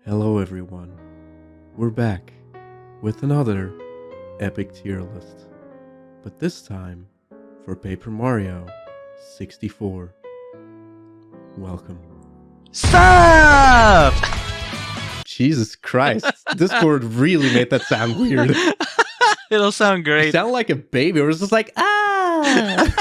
Hello everyone, we're back with another epic tier list, but this time for Paper Mario 64. Welcome. Stop! Jesus Christ, Discord really made that sound weird. It'll sound You great. sound like a baby, or it's just like, ah!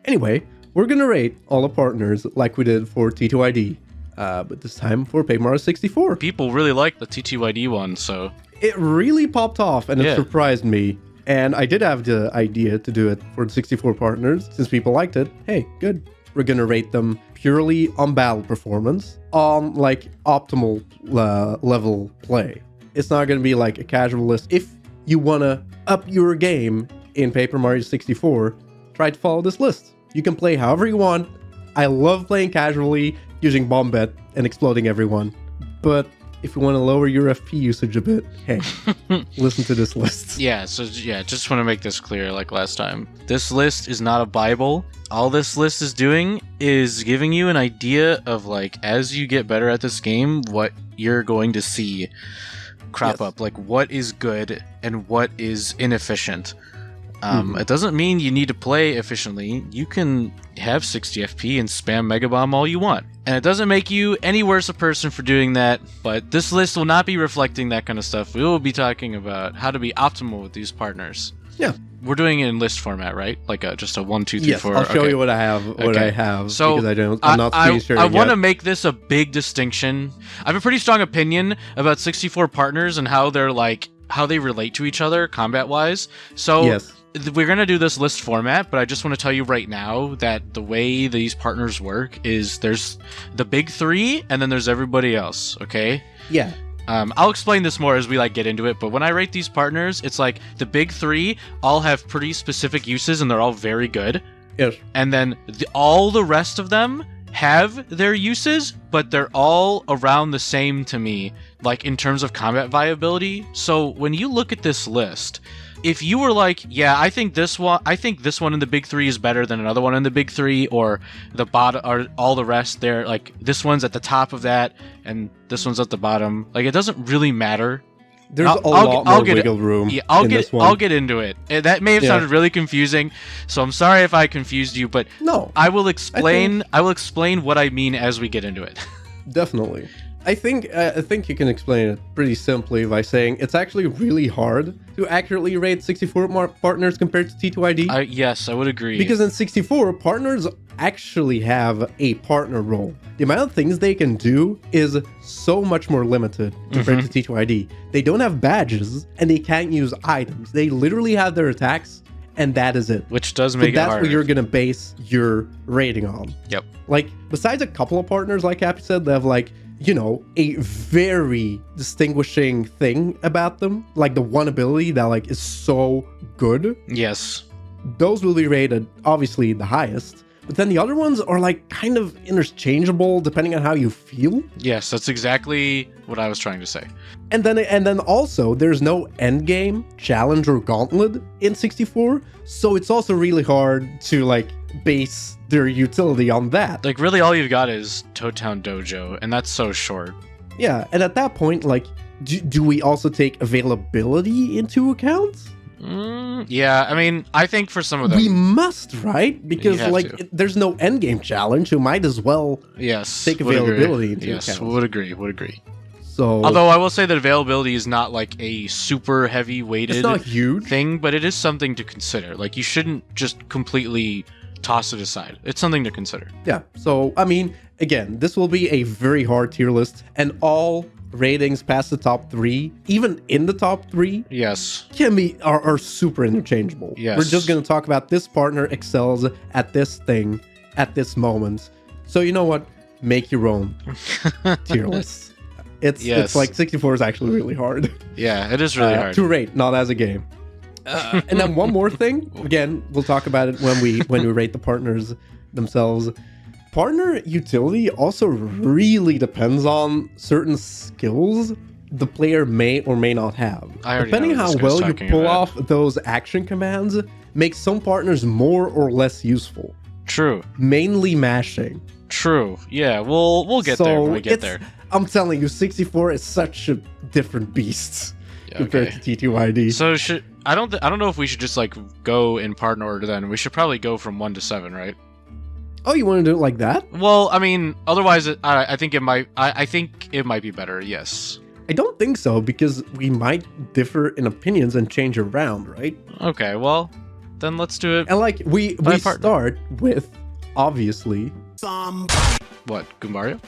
Anyway, we're gonna rate all the partners like we did for T2ID. But this time for Paper Mario 64. People really like the TTYD one, so... It really popped off and it surprised me. And I did have the idea to do it for the 64 partners. Since people liked it, hey, good. We're gonna rate them purely on battle performance, on like optimal level play. It's not gonna be like a casual list. If you wanna up your game in Paper Mario 64, try to follow this list. You can play however you want. I love playing casually, using Bombette and exploding everyone. But if you want to lower your FP usage a bit, hey, listen to this list. Just want to make this clear like last time. This list is not a Bible. All this list is doing is giving you an idea of like, as you get better at this game, what you're going to see crop up. Like what is good and what is inefficient. It doesn't mean you need to play efficiently. You can have 60 FP and spam Mega Bomb all you want. And it doesn't make you any worse a person for doing that, but this list will not be reflecting that kind of stuff. We will be talking about how to be optimal with these partners. Yeah. We're doing it in list format, right? Like just a 1, 2, 3, 4. I'll show you what I have. So because I'm not screen sharing I want to yet. make this a big distinction. I have a pretty strong opinion about 64 partners and how they're like, how they relate to each other combat-wise. So Yes. We're going to do this list format, but I just want to tell you right now that the way these partners work is there's the big three and then there's everybody else, okay? Yeah. I'll explain this more as we like get into it, but when I rate these partners, it's like the big three all have pretty specific uses and they're all very good. Yes. And then all the rest of them have their uses, but they're all around the same to me, like in terms of combat viability. So when you look at this list, if you were like, yeah, I think this one in the big three is better than another one in the big three, or the bottom, or all the rest, they're like this one's at the top of that, and this one's at the bottom. Like it doesn't really matter. There's a lot more wiggle room. Yeah, I'll get into it. That may have sounded really confusing, so I'm sorry if I confused you, but no, I will explain. I will explain what I mean as we get into it. Definitely. I think you can explain it pretty simply by saying it's actually really hard to accurately rate 64 partners compared to T2ID. Yes, I would agree. Because in 64, partners actually have a partner role. The amount of things they can do is so much more limited compared to T2ID. They don't have badges, and they can't use items. They literally have their attacks, and that is it. Which does make it harder. That's what you're going to base your rating on. Yep. Like, besides a couple of partners, like Kappy said, they have like, you know, a very distinguishing thing about them, like the one ability that like is so good. Yes. Those will be rated obviously the highest, but then the other ones are like kind of interchangeable depending on how you feel. Yes, that's exactly what I was trying to say. And then also there's no end game challenge or gauntlet in 64, so it's also really hard to like base their utility on that. Like really all you've got is Toad Town Dojo, and that's so short. Yeah, and at that point, like, do we also take availability into account? Yeah, I mean, I think for some of them... We must, right? Because, like, there's no endgame challenge, so might as well take availability into account. Yes, would agree. So, although I will say that availability is not, like, a super heavy-weighted it's not huge thing, but it is something to consider. Like, you shouldn't just completely toss it aside. It's something to consider. Yeah, so, I mean, again, this will be a very hard tier list, and all ratings past the top 3, even in the top 3, yes, are super interchangeable. Yes. We're just going to talk about this partner excels at this thing at this moment. So you know what? Make your own tier list. It's like 64 is actually really hard. Yeah, it is really hard to rate, not as a game. And then one more thing. Again, we'll talk about it when we rate the partners themselves. Partner utility also really depends on certain skills the player may or may not have. Depending how well you pull off those action commands, makes some partners more or less useful. True. Mainly mashing. True. Yeah, we'll get there when we get there. I'm telling you, 64 is such a different beast compared to T2ID. So I don't know if we should just like go in partner order then. We should probably go from 1 to 7, right? Oh, you want to do it like that? Well, I mean, otherwise I think it might be better. Yes. I don't think so, because we might differ in opinions and change around, right? Okay, well, then let's do it. And like we start with obviously what, Goombario?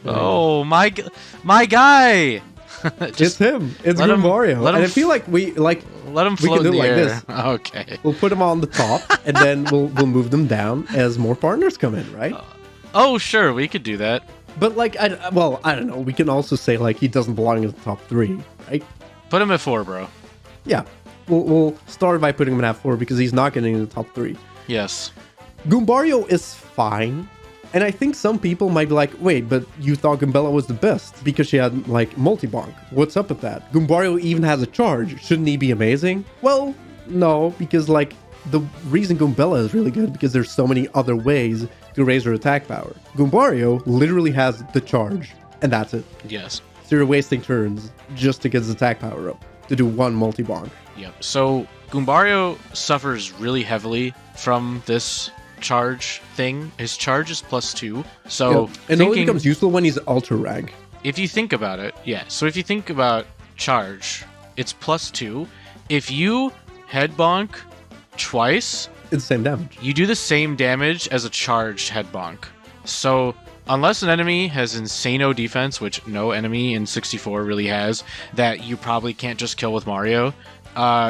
Oh, my guy. It's him. It's Goombario. And I feel like let him float in the air. This. Okay. We'll put him on the top, and then we'll move them down as more partners come in, right? Oh, sure, we could do that. But like, I don't know. We can also say like he doesn't belong in the top 3, right? Put him at 4, bro. Yeah. We'll start by putting him at 4 because he's not getting in the top 3. Yes. Goombario is fine. And I think some people might be like, wait, but you thought Goombella was the best because she had, like, multi-bonk. What's up with that? Goombario even has a charge. Shouldn't he be amazing? Well, no, because, like, the reason Goombella is really good because there's so many other ways to raise her attack power. Goombario literally has the charge, and that's it. Yes. So you're wasting turns just to get his attack power up, to do one multi-bonk. Yep. So Goombario suffers really heavily from this charge thing. His charge is +2. So and it only becomes useful when he's ultra rank. If you think about it, yeah. So if you think about charge, it's +2. If you head bonk twice, it's the same damage. You do the same damage as a charged head bonk. So unless an enemy has insano defense, which no enemy in 64 really has, that you probably can't just kill with Mario,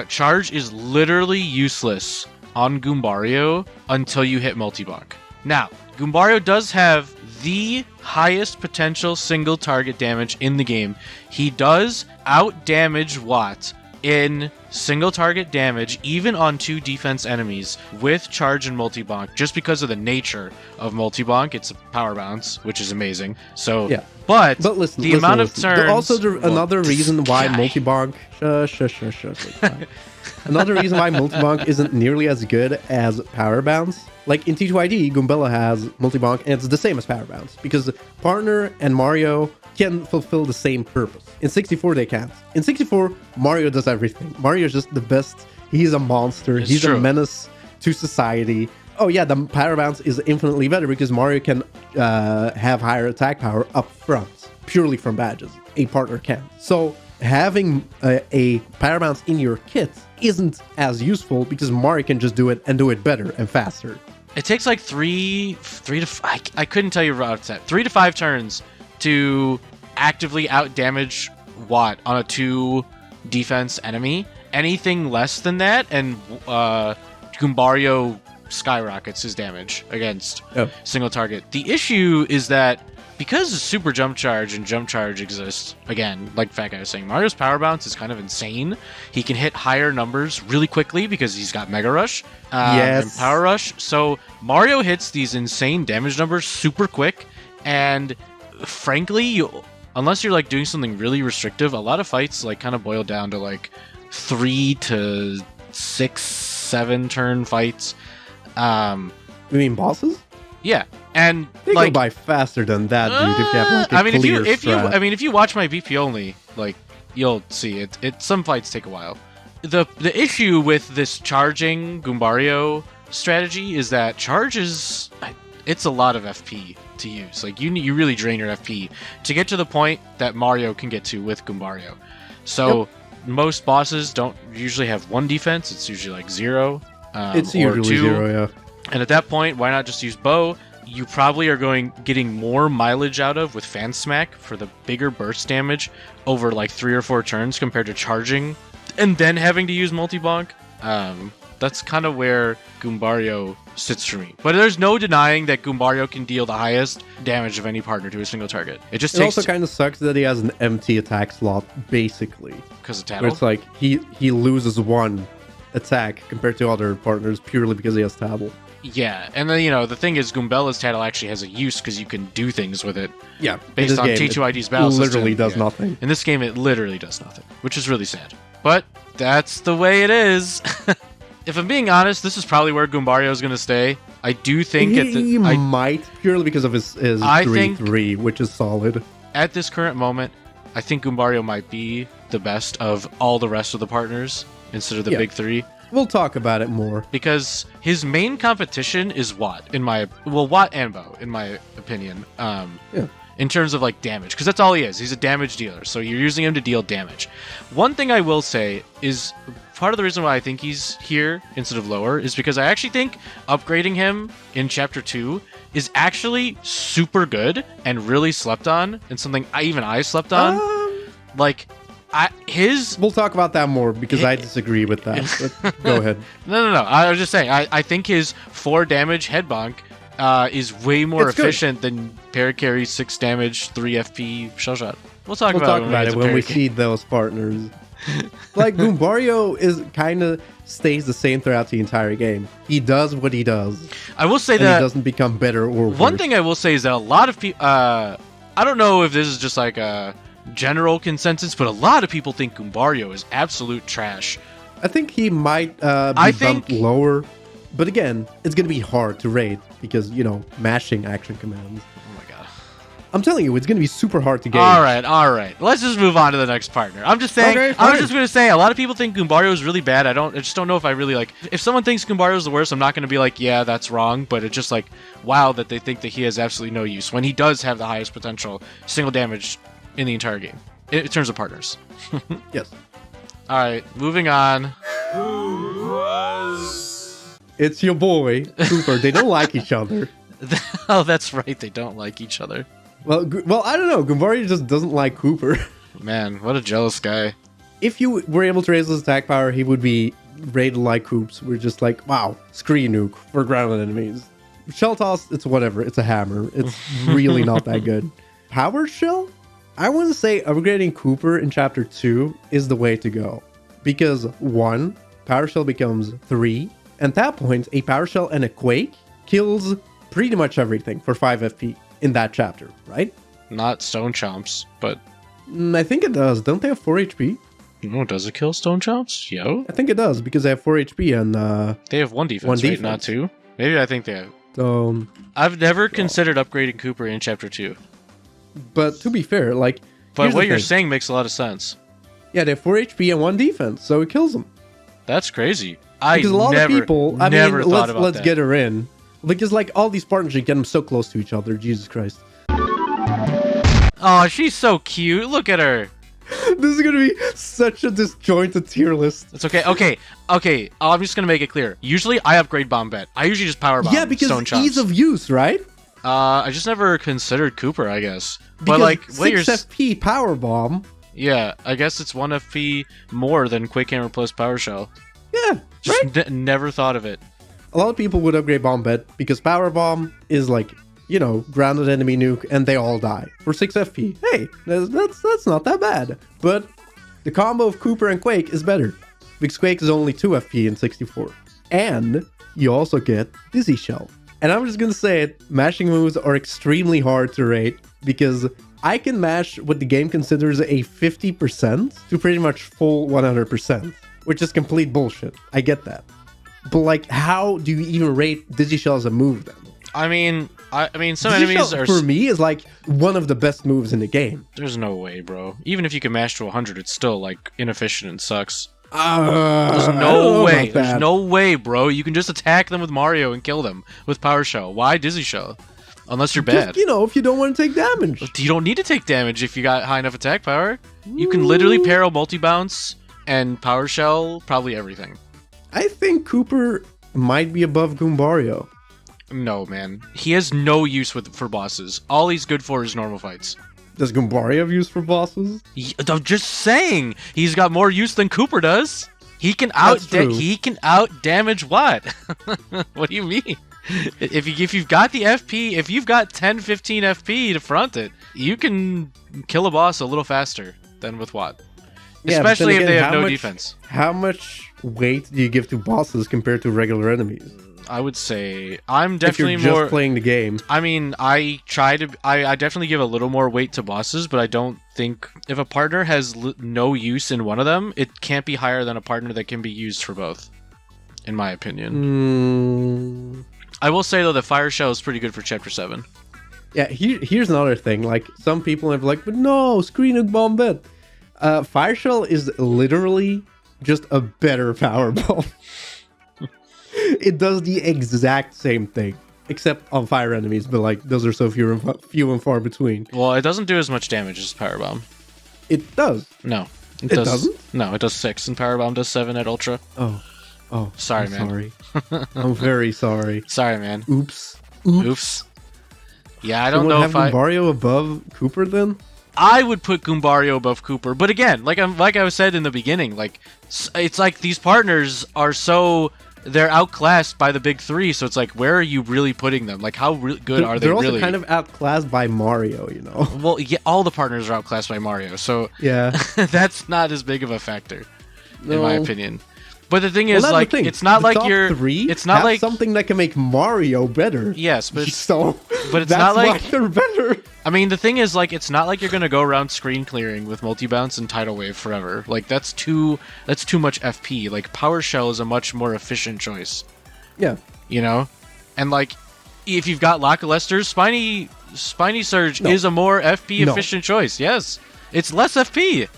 charge is literally useless on Goombario until you hit multi-bonk. Now, Goombario does have the highest potential single target damage in the game. He does out-damage Watt in single target damage, even on 2 defense enemies, with charge and multi-bonk, just because of the nature of multi-bonk. It's a power bounce, which is amazing. So, yeah. But listen, the amount of turns... Also, another reason why multi-bonk... Another reason why multi-bonk isn't nearly as good as power bounce. Like in T2ID, Goombella has multi-bonk, and it's the same as power bounce, because Partner and Mario can fulfill the same purpose. In 64, they can't. In 64, Mario does everything. Mario is just the best. He's a monster. He's a menace to society. Oh yeah, the power bounce is infinitely better because Mario can have higher attack power up front, purely from badges. A partner can. So having a power bounce in your kit isn't as useful because Mario can just do it and do it better and faster. It takes like three to I couldn't tell you right off the top. 3 to 5 turns to actively out-damage Watt on a 2 defense enemy. Anything less than that, and Goombario skyrockets his damage against single target. The issue is that because super jump charge and jump charge exist, again, like Fat Guy was saying, Mario's power bounce is kind of insane. He can hit higher numbers really quickly because he's got Mega Rush and Power Rush. So Mario hits these insane damage numbers super quick, and frankly, unless you're like doing something really restrictive, a lot of fights like kind of boil down to like 3 to 6, 7 turn fights. You mean bosses? Yeah, and they go by faster than that, dude. If you have like a if you watch my BP only, like you'll see it. Some fights take a while. The issue with this charging Goombario strategy is that charge is it's a lot of FP to use. Like you really drain your FP to get to the point that Mario can get to with Goombario. So most bosses don't usually have 1 defense. It's usually like 0. It's usually 0, yeah. And at that point, why not just use bow? You probably are getting more mileage out of with Fan Smack for the bigger burst damage over like 3 or 4 turns compared to charging and then having to use multi-bonk. That's kind of where Goombario sits for me. But there's no denying that Goombario can deal the highest damage of any partner to a single target. It also kind of sucks that he has an empty attack slot, basically. Because of Tattle? Where it's like he loses 1 attack compared to other partners purely because he has Tattle. Yeah, and then, the thing is, Goombella's Tattle actually has a use because you can do things with it. Yeah. Based on T2ID's battle system. It literally does nothing. In this game, it literally does nothing, which is really sad. But that's the way it is. If I'm being honest, this is probably where Goombario is going to stay. I do think he might, purely because of his 3-3, which is solid. At this current moment, I think Goombario might be the best of all the rest of the partners instead of the big three. We'll talk about it more. Because his main competition is Watt, Watt and Bo, in my opinion. In terms of like damage, because that's all he is. He's a damage dealer, so you're using him to deal damage. One thing I will say is part of the reason why I think he's here instead of lower is because I actually think upgrading him in Chapter 2 is actually super good and really slept on, and something I slept on. We'll talk about that more because I disagree with that. But go ahead. No. I was just saying, I think his 4 damage head bonk is way more efficient than Parakarry's 6 damage, 3 FP shell shot. We'll talk about it when we see those partners. Like, Goombario is kind of stays the same throughout the entire game. He does what he does. I will say that he doesn't become better or worse. One thing I will say is that a lot of people, I don't know if this is just like a general consensus, but a lot of people think Goombario is absolute trash. I think he might be bumped lower. But again, it's going to be hard to rate because, mashing action commands. Oh my god. I'm telling you, it's going to be super hard to gauge. All right. Let's just move on to the next partner. I'm just saying, okay, I was just going to say, a lot of people think Goombario is really bad. I just don't know if I really like, if someone thinks Goombario is the worst, I'm not going to be like, yeah, that's wrong. But it's just like, wow, that they think that he has absolutely no use when he does have the highest potential single damage in the entire game in terms of partners. Yes. All right, moving on. It's your boy, Kooper. They don't like each other. Oh, that's right. They don't like each other. Well, I don't know. Goombario just doesn't like Kooper. Man, what a jealous guy. If you were able to raise his attack power, he would be rated like Koops. We're just like, wow, screen nuke for grounded enemies. Shell toss, it's whatever. It's a hammer. It's really not that good. Power shell? I want to say upgrading Kooper in Chapter 2 is the way to go. Because 1, Power Shell becomes 3. And at that point, a Power Shell and a Quake kills pretty much everything for 5 FP in that chapter, right? Not Stone Chomps, but... I think it does. Don't they have 4 HP? No, does it kill Stone Chomps? Yo? I think it does, because they have 4 HP and... they have 1 defense, right? Not 2? Maybe I think they have... I've never considered upgrading Kooper in Chapter 2. But to be fair, like... But what you're saying makes a lot of sense. Yeah, they have 4 HP and 1 defense, so it kills them. That's crazy. Because a lot of people, let's that. get her in. Because like all these partners, you get them so close to each other. Jesus Christ. Oh, she's so cute. Look at her. This is going to be such a disjointed tier list. It's okay. Okay. I'm just going to make it clear. Usually I upgrade Bombette. I usually just power bomb. Yeah, because Stone Chomps. ease of use, right? I just never considered Kooper, I guess. Because but like, 6 FP power bomb. Yeah, I guess it's 1 FP more than Quake Hammer plus Power Shell. Yeah, just never thought of it. A lot of people would upgrade Bombette because Power Bomb is like, grounded enemy nuke and they all die for 6 FP. Hey, that's not that bad. But the combo of Kooper and Quake is better because Quake is only 2 FP in 64. And you also get Dizzy Shell. And I'm just going to say it, mashing moves are extremely hard to rate because I can mash what the game considers a 50% to pretty much full 100%. Which is complete bullshit. I get that. But like, how do you even rate Dizzy Shell as a move then? I mean, some Dizzy enemies Shell, are... for me, is like one of the best moves in the game. There's no way, bro. Even if you can mash to 100, it's still like inefficient and sucks. There's no way. There's no way, bro. You can just attack them with Mario and kill them with Power Shell. Why Dizzy Shell? Unless you're bad. Just, if you don't want to take damage. You don't need to take damage if you got high enough attack power. You can literally parry multi-bounce and Power Shell, probably everything. I think Kooper might be above Goombario. No, man. He has no use for bosses. All he's good for is normal fights. Does Goombario have use for bosses? I'm just saying, he's got more use than Kooper does. He can out damage what? What do you mean? If you've got the FP, if you've got 10-15 FP to front it, you can kill a boss a little faster than with Watt. Yeah, especially if they have no defense. How much weight do you give to bosses compared to regular enemies? I would say I'm definitely if you're just playing the game. I mean, I definitely give a little more weight to bosses, but I don't think if a partner has no use in one of them, it can't be higher than a partner that can be used for both. in my opinion. I will say though that Fire Shell is pretty good for Chapter 7. Yeah, here's another thing. Like, some people have like, but no, Screen and Bombette. Fire Shell is literally just a better power bomb. It does the exact same thing, except on fire enemies, but like those are so few and far between. Well, it doesn't do as much damage as Power Bomb. It does. No, it doesn't. No, it does 6, and Power Bomb does 7 at Ultra. Oh, sorry, I'm man. Sorry, I'm very sorry. Sorry, man. Oops. Yeah, I don't know if Goombario above Kooper then. I would put Goombario above Kooper, but again, like I said in the beginning, like it's like these partners are they're outclassed by the big three, so it's like, where are you really putting them? Like, how good are they really? They're also kind of outclassed by Mario, you know? Well, yeah, all the partners are outclassed by Mario, so yeah, that's not as big of a factor, in my opinion. But the thing is, like, it's not like you're. It's not like something that can make Mario better. Yes, but but it's not like they're better. I mean, the thing is, like, it's not like you're gonna go around screen clearing with multi-bounce and tidal wave forever. Like, that's too much FP. Like, Power Shell is a much more efficient choice. Yeah. You know, and like, if you've got Lakilester, Spiny Surge is a more FP efficient choice. Yes, it's less FP.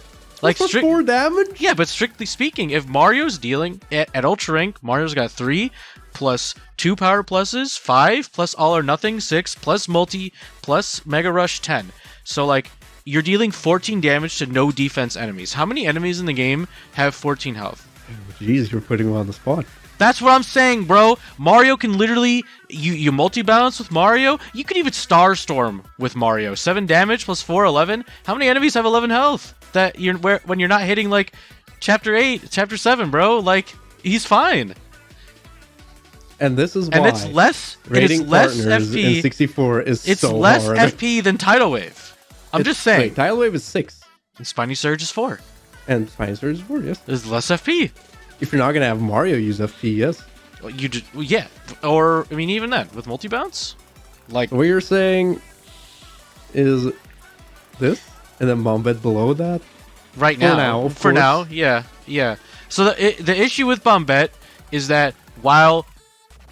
Like, 4 damage? Yeah, but strictly speaking, if Mario's dealing at Ultra Rank, Mario's got 3 plus 2 power pluses, 5 plus all or nothing, 6 plus multi plus Mega Rush, 10. So like, you're dealing 14 damage to no defense enemies. How many enemies in the game have 14 health? Jeez, you're putting him on the spot. That's what I'm saying, bro. Mario can literally, you multi-balance with Mario. You could even Star Storm with Mario. 7 damage plus 4, 11. How many enemies have 11 health? That when you're not hitting like Chapter 8, Chapter 7, bro. Like, he's fine. And this is why. And it's less FP. In 64 is it's so less hard. FP than Tidal Wave. I'm just saying. Wait, Tidal Wave is 6. And Spiny Surge is 4. And Spiny Surge is 4, yes. There's less FP. If you're not gonna have Mario use FP, yes. Well, yeah. Or I mean, even then with multi-bounce, like what you're saying is this, and then Bombette below that. Right now, for now, yeah. So the issue with Bombette is that while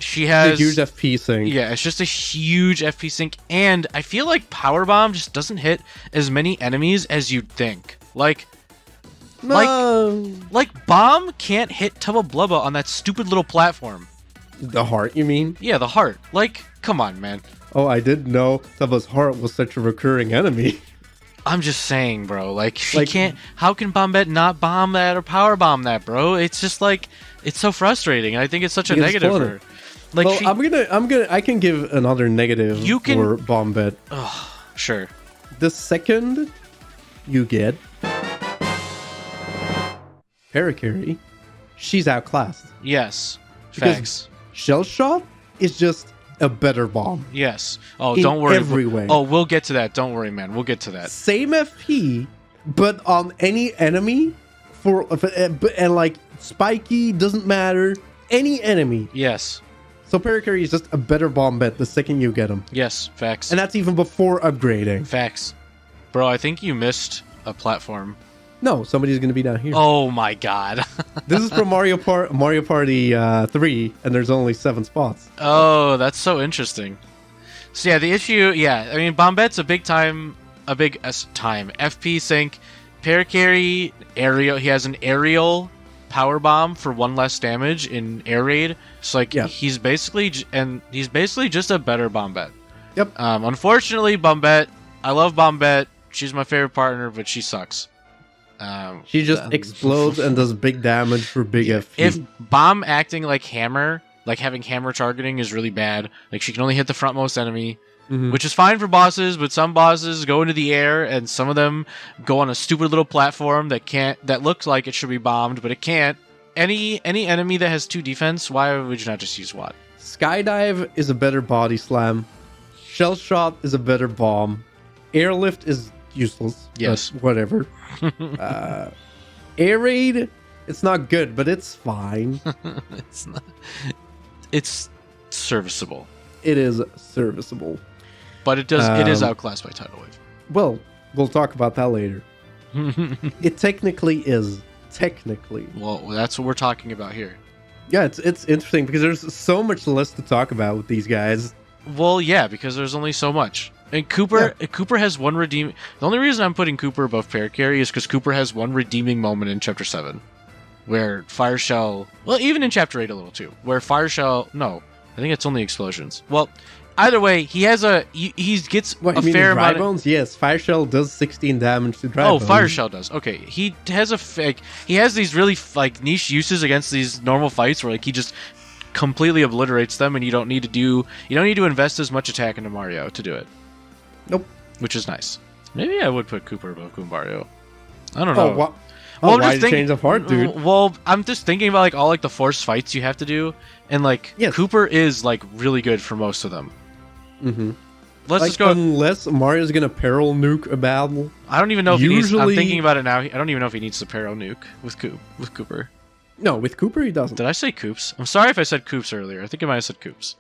she has a huge FP sink, yeah, it's just a huge FP sink, and I feel like Power Bomb just doesn't hit as many enemies as you'd think. Like Bomb can't hit Tubba Blubba on that stupid little platform. The heart, you mean? Yeah, the heart. Like, come on, man. Oh, I didn't know Tubba's heart was such a recurring enemy. I'm just saying, bro. Like, she can't. How can Bombette not bomb that or power bomb that, bro? It's just like, it's so frustrating. And I think it's such a negative for her. Like, well, I can give another negative for Bombette. Oh, sure. The second you get Parakarry, she's outclassed. Yes. Because facts. Shell Shot is just a better bomb. Yes. Oh, don't worry. Every way. Oh, we'll get to that. Don't worry, man. We'll get to that. Same FP, but on any enemy and like Spiky doesn't matter. Any enemy. Yes. So Parakarry is just a better Bombette the second you get him. Yes. Facts. And that's even before upgrading. Facts. Bro, I think you missed a platform. No, somebody's going to be down here. Oh my god. This is from Mario Party 3, and there's only 7 spots. Oh, that's so interesting. So yeah, the issue, I mean, Bombette's a big FP sink. Parakarry, aerial, he has an aerial power bomb for 1 less damage in air raid. So like, he's basically just a better Bombette. Yep. Unfortunately, Bombette, I love Bombette. She's my favorite partner, but she sucks. She just explodes and does big damage for big FP. If bomb acting like hammer, like having hammer targeting is really bad. Like she can only hit the frontmost enemy, which is fine for bosses, but some bosses go into the air and some of them go on a stupid little platform that looks like it should be bombed, but it can't. Any enemy that has 2 defense, why would you not just use Watt? Skydive is a better body slam. Shell Shot is a better bomb. Airlift is useless. Yes. Whatever. Air raid, it's not good, but it's fine. It's serviceable. It is serviceable. But it is outclassed by Tidal Wave. Well, we'll talk about that later. It technically is. Technically. Well, that's what we're talking about here. Yeah, it's interesting because there's so much less to talk about with these guys. Well, yeah, because there's only so much. And Kooper has one redeem. The only reason I'm putting Kooper above Parakarry is because Kooper has one redeeming moment in Chapter 7, where Fire Shell. Well, even in Chapter 8 a little too, where Fire Shell. No, I think it's only explosions. Well, either way, he has he gets a fair amount. Bones? Yes, Fire Shell does 16 damage to Dry Bones. Oh, Fire Shell does. Okay, he has he has these really niche uses against these normal fights where he just completely obliterates them, and you don't need to invest as much attack into Mario to do it. Nope. Which is nice. Maybe I would put Kooper above Goombario. I don't know. Well, why did you change of heart, dude? Well, I'm just thinking about all the forced fights you have to do, and yes. Kooper is really good for most of them. Mm-hmm. Let's just go. Unless Mario's gonna peril nuke a battle. I don't even know if he needs. I'm thinking about it now. I don't even know if he needs to peril nuke with Kooper. No, with Kooper he doesn't. Did I say Koops? I'm sorry if I said Koops earlier. I think I might have said Koops.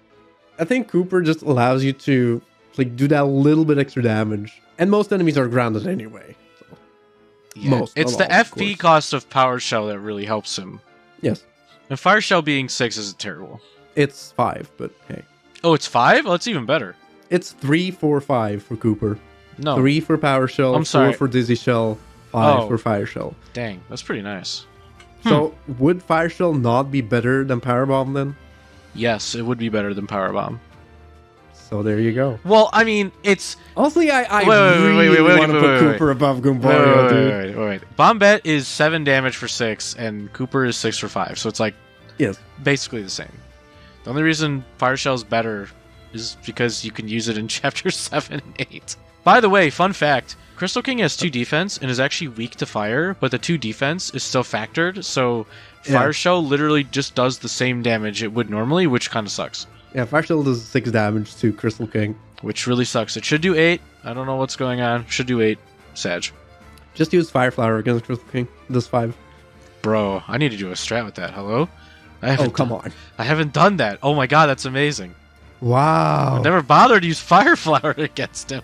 I think Kooper just allows you to do that little bit extra damage, and most enemies are grounded anyway. So. Yeah, it's the FP cost of Power Shell that really helps him. Yes. And Fire Shell being 6 isn't terrible. It's 5, but hey. Oh, it's 5? Oh, it's even better. It's 3, 4, 5 for Kooper. No. 3 for Power Shell, I'm sorry. 4 for Dizzy Shell, 5 for Fire Shell. Dang, that's pretty nice. So, would Fire Shell not be better than Power Bomb then? Yes, it would be better than Power Bomb. So there you go. Well, I mean, it's... Honestly, I really want to put Kooper above Goombario, dude. Wait. Bombette is 7 damage for 6, and Kooper is 6 for 5. So it's yes, basically the same. The only reason Fire Shell's better is because you can use it in Chapter 7 and 8. By the way, fun fact, Crystal King has 2 defense and is actually weak to fire, but the 2 defense is still factored, so Fire Shell literally just does the same damage it would normally, which kind of sucks. Yeah, Fire Shell does 6 damage to Crystal King. Which really sucks. It should do 8. I don't know what's going on. Should do 8. Sag. Just use Fire Flower against Crystal King. It does 5. Bro, I need to do a strat with that. Hello? Come on. I haven't done that. Oh my god, that's amazing. Wow. I've never bothered to use Fire Flower against him.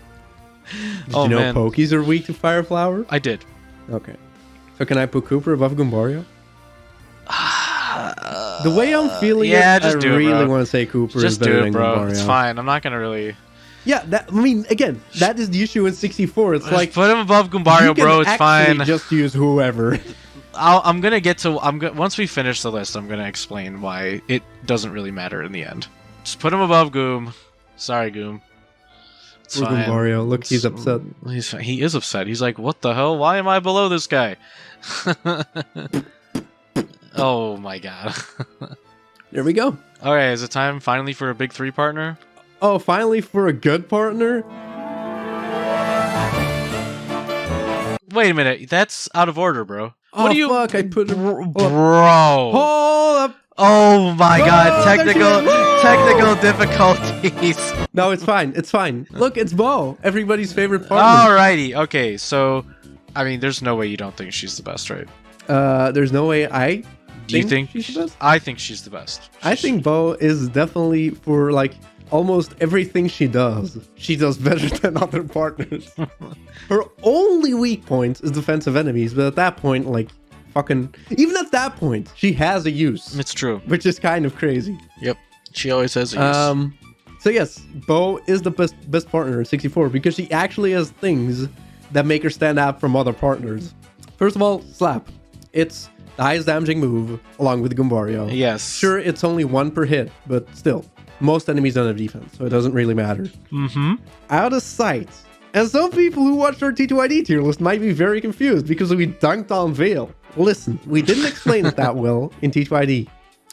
Did you know Pokies are weak to Fire Flower? I did. Okay. So can I put Kooper above Goombario? The way I'm feeling I really want to say Kooper is better than Goombario. It's fine. I'm not going to really... Yeah, again, that is the issue in 64. It's just put him above Goombario, bro. It's fine. Just use whoever. I'm going to get to... once we finish the list, I'm going to explain why it doesn't really matter in the end. Just put him above Goom. Sorry, Goom. It's fine. Goombario. Look, he's upset. He is upset. He's like, what the hell? Why am I below this guy? Oh my god. There we go. Alright, is it time finally for a big 3 partner? Oh, finally for a good partner? Wait a minute, that's out of order, bro. Oh, fuck, I put him... Bro. Hold up. Oh my god, technical difficulties. No, it's fine, it's fine. Look, it's Bo, everybody's favorite partner. Alrighty, okay, so, I mean, there's no way you don't think she's the best, right? There's no way I... Do you think she's the best? I think she's the best. I think Bo is definitely, for almost everything she does better than other partners. Her only weak point is defensive enemies, but at that point, even at that point, she has a use. It's true. Which is kind of crazy. Yep. She always has a use. So yes, Bo is the best partner in 64 because she actually has things that make her stand out from other partners. First of all, Slap. It's the highest damaging move, along with Goombario. Yes. Sure, it's only 1 per hit, but still. Most enemies don't have defense, so it doesn't really matter. Mm-hmm. Out of sight. And some people who watched our T2ID tier list might be very confused because we dunked on Veil. Listen, we didn't explain it that well in T2ID.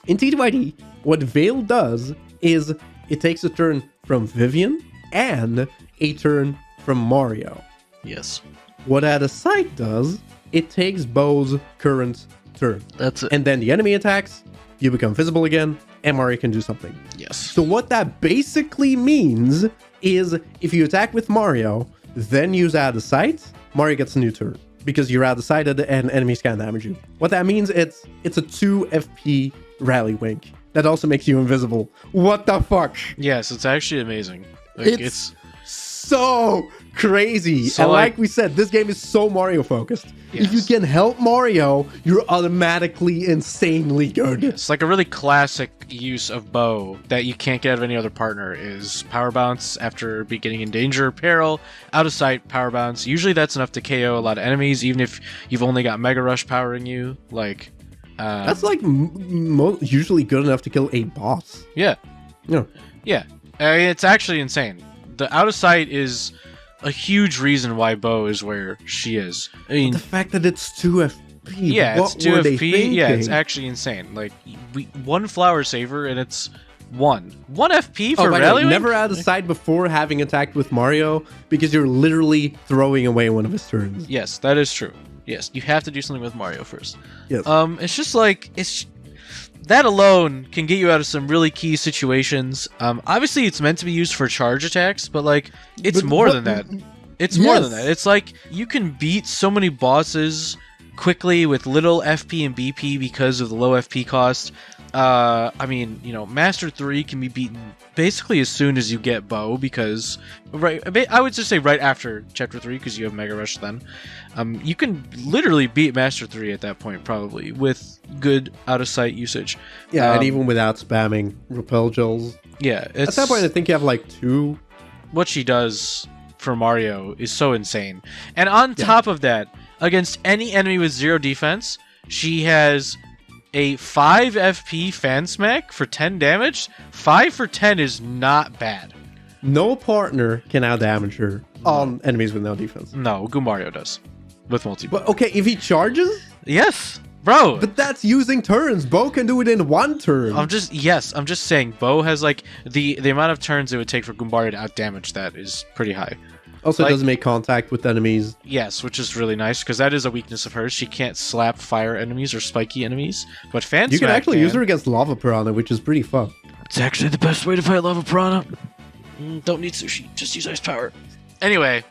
In T2ID, what Veil does is it takes a turn from Vivian and a turn from Mario. Yes. What Out of Sight does, it takes Bo's current turn. That's it. And then the enemy attacks, you become visible again, and Mario can do something. Yes. So what that basically means is if you attack with Mario, then use Out of Sight, Mario gets a new turn. Because you're out of sight and enemies can't damage you. What that means, it's a 2 FP rally wink. That also makes you invisible. What the fuck? Yes, it's actually amazing. It's so crazy. So, and like we said, this game is so Mario focused. Yes. If you can help Mario, you're automatically insanely good. It's like a really classic use of Bow that you can't get out of any other partner is Power Bounce after getting in danger or peril. Out of sight, Power Bounce. Usually that's enough to KO a lot of enemies, even if you've only got Mega Rush powering you. Like, that's like usually good enough to kill a boss. Yeah. Yeah. Yeah. It's actually insane. The out of sight is a huge reason why Bow is where she is. I mean, the fact that it's 2 FP. Yeah, what it's 2 were they FP. Yeah, it's thinking? actually insane. Like, one flower saver and it's 1 FP for Oh, by the way, Rally Wing? never out of sight before having attacked with Mario because you're literally throwing away one of his turns. Yes, that is true. Yes, you have to do something with Mario first. Yes. It's just like that alone can get you out of some really key situations. Obviously it's meant to be used for charge attacks, but like it's more than that. It's more than that. It's like you can beat so many bosses quickly with little FP and BP because of the low FP cost. I mean, you know, Master 3 can be beaten basically as soon as you get Bow because I would just say right after Chapter 3 because you have Mega Rush then. You can literally beat Master 3 at that point probably with good out of sight usage. Yeah, and even without spamming repel gels. Yeah, at that point I think you have like 2. What she does for Mario is so insane. And on top of that, against any enemy with 0 defense, she has a 5 FP fan smack for 10 damage. 5 for 10 is not bad. No partner can out-damage her on enemies with no defense. No, Goombario does. With multi. But okay, if he charges? Yes, bro. But that's using turns. Bo can do it in 1 turn. I'm just saying, Bo has like the amount of turns it would take for Goombario to out-damage that is pretty high. Also, like, it doesn't make contact with enemies. Yes, which is really nice, because that is a weakness of hers. She can't slap fire enemies or spiky enemies. But Fan You can Smack actually use her against Lava Piranha, which is pretty fun. It's actually the best way to fight Lava Piranha. Don't need Sushie, just use Ice Power. Anyway,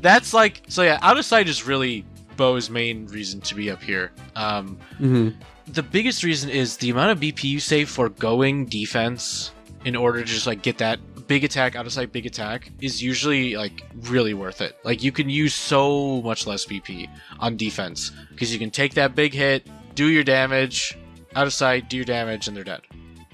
that's like... So yeah, Out of Sight is really Bo's main reason to be up here. The biggest reason is the amount of BP you save for going defense in order to just like get that big attack, out of sight big attack is usually like really worth it. Like you can use so much less BP on defense because you can take that big hit, do your damage, out of sight, do your damage, and they're dead.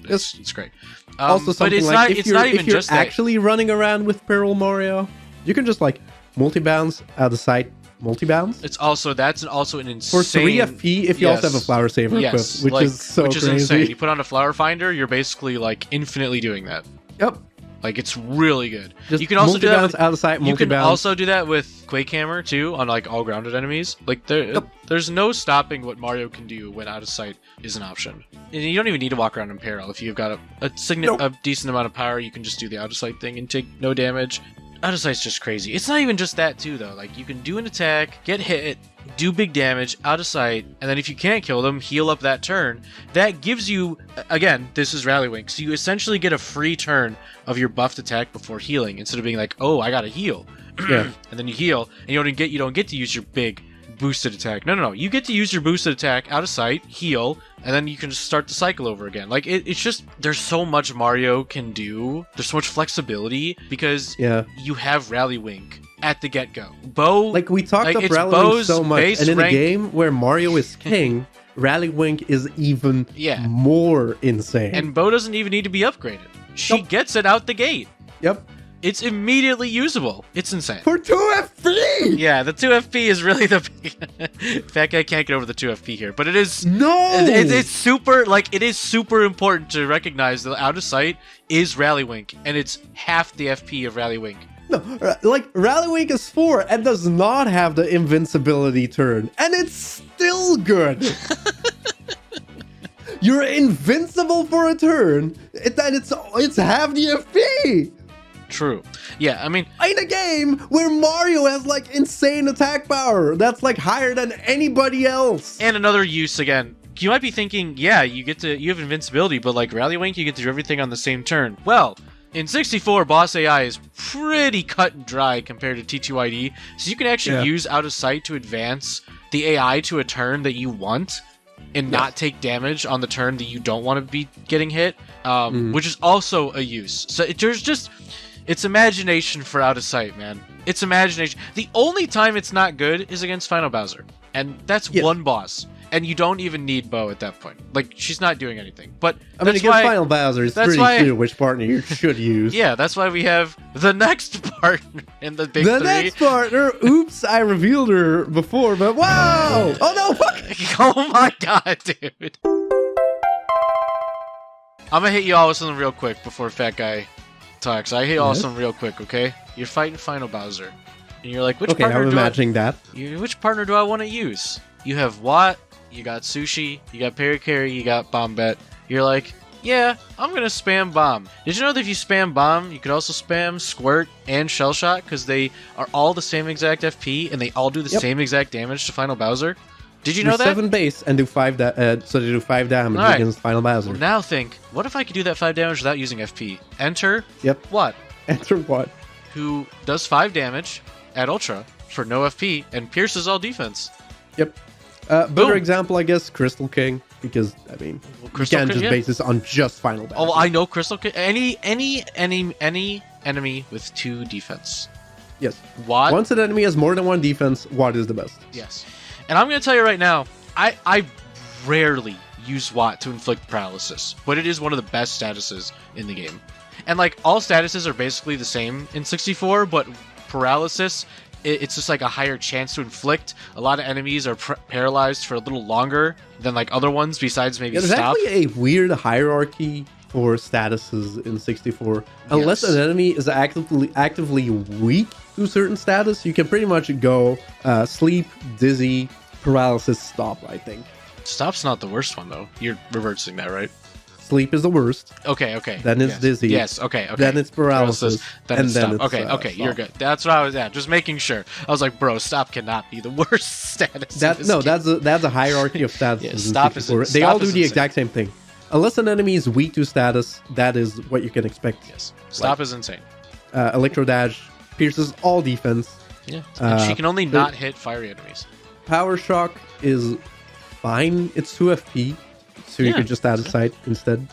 It's great. Also, something but it's like not even you're just that. actually running around with Peril Mario, you can just like multi-bounce, out of sight, multi-bounce. It's also also an insane for 3 FP if you also have a flower saver equipped, which is so crazy. Insane. You put on a flower finder, you're basically like infinitely doing that. Yep. Like it's really good. Just you can also do that with out of sight. You can also do that with Quake Hammer too on like all grounded enemies. Like there's no stopping what Mario can do when out of sight is an option. And you don't even need to walk around in peril. If you've got a decent amount of power, you can just do the out of sight thing and take no damage. Out of sight's just crazy. It's not even just that too though. Like you can do an attack, get hit, do big damage, out of sight, and then if you can't kill them, heal up that turn. That gives you, again, this is Rally Wing, so you essentially get a free turn of your buffed attack before healing, instead of being like, oh, I gotta heal. Yeah. And then you heal, and you don't get to use your big boosted attack. No. You get to use your boosted attack, out of sight, heal, and then you can just start the cycle over again. Like, it's just, there's so much Mario can do. There's so much flexibility, because you have Rally Wing at the get-go. Bo, like we talked up Rally Wing so much, and in a game where Mario is king, Rally Wing is even more insane. And Bo doesn't even need to be upgraded. She gets it out the gate. Yep. It's immediately usable. It's insane. For 2 FP! Yeah, the 2 FP is really the big... Fat guy can't get over the 2 FP here, but it is... No! It's super, like, it is super important to recognize that out of sight is Rally Wink, and it's half the FP of Rally Wink. No, like, Rally Wing is 4 and does not have the invincibility turn, and it's still good. You're invincible for a turn, and it's half the FP. True. Yeah, I mean... In a game where Mario has, like, insane attack power that's, like, higher than anybody else. And another use, again, you might be thinking, yeah, you have invincibility, but, like, Rally Wink, you get to do everything on the same turn. Well... In 64, boss AI is pretty cut and dry compared to T2ID, so you can actually use out of sight to advance the AI to a turn that you want and not take damage on the turn that you don't want to be getting hit, which is also a use. So there's just... It's imagination for out of sight, man. It's imagination. The only time it's not good is against Final Bowser. And that's one boss. And you don't even need Bo at that point. Like, she's not doing anything. But I mean, against Final Bowser, it's pretty clear which partner you should use. Yeah, that's why we have the next partner in the big three. The next partner? Oops, I revealed her before, but wow! Oh no, fuck! Oh my god, dude. I'm gonna hit you all with something real quick before Fat Guy talks. I hit you all with something real quick, okay? You're fighting Final Bowser. And you're like, which partner which partner do I want to use? You have Watt, you got Sushie, you got Parakarry, you got Bombette. You're like, yeah, I'm gonna spam Bomb. Did you know that if you spam Bomb, you could also spam Squirt and Shell Shot because they are all the same exact FP and they all do the same exact damage to Final Bowser? Did you know that? 7 base and do 5 so they do 5 damage against Final Bowser. Well, now think, what if I could do that 5 damage without using FP? Enter what? Enter what? Who does 5 damage at Ultra for no FP and pierces all defense. Yep. Better example, I guess, Crystal King, because I mean, you can't just base this on just Final Bowser. Oh, I know Crystal King. Any enemy with 2 defense. Yes. Watt. Once an enemy has more than 1 defense, Watt is the best. Yes. And I'm going to tell you right now, I rarely use Watt to inflict paralysis, but it is one of the best statuses in the game. And like all statuses are basically the same in 64, but paralysis, it's just like a higher chance to inflict. A lot of enemies are paralyzed for a little longer than like other ones besides maybe There's Stop. actually a weird hierarchy for statuses in 64. Unless an enemy is actively weak to certain status, you can pretty much go Sleep, Dizzy, Paralysis, Stop, I think. Stop's not the worst one though. You're reversing that, right? Sleep is the worst. Okay. Then it's Dizzy. Yes, okay. Then it's Paralysis. Then it's Stop. Okay, you're good. That's what I was at. Just making sure. I was like, bro, Stop cannot be the worst status. That's a hierarchy of statuses. Yeah, Stop is they all do the exact same thing. Unless an enemy is weak to status, that is what you can expect. Yes. Stop is insane. Electro Dash pierces all defense. Yeah. And she can only not hit fiery enemies. Power Shock is fine. It's 2 FP. So you could just add a sight instead.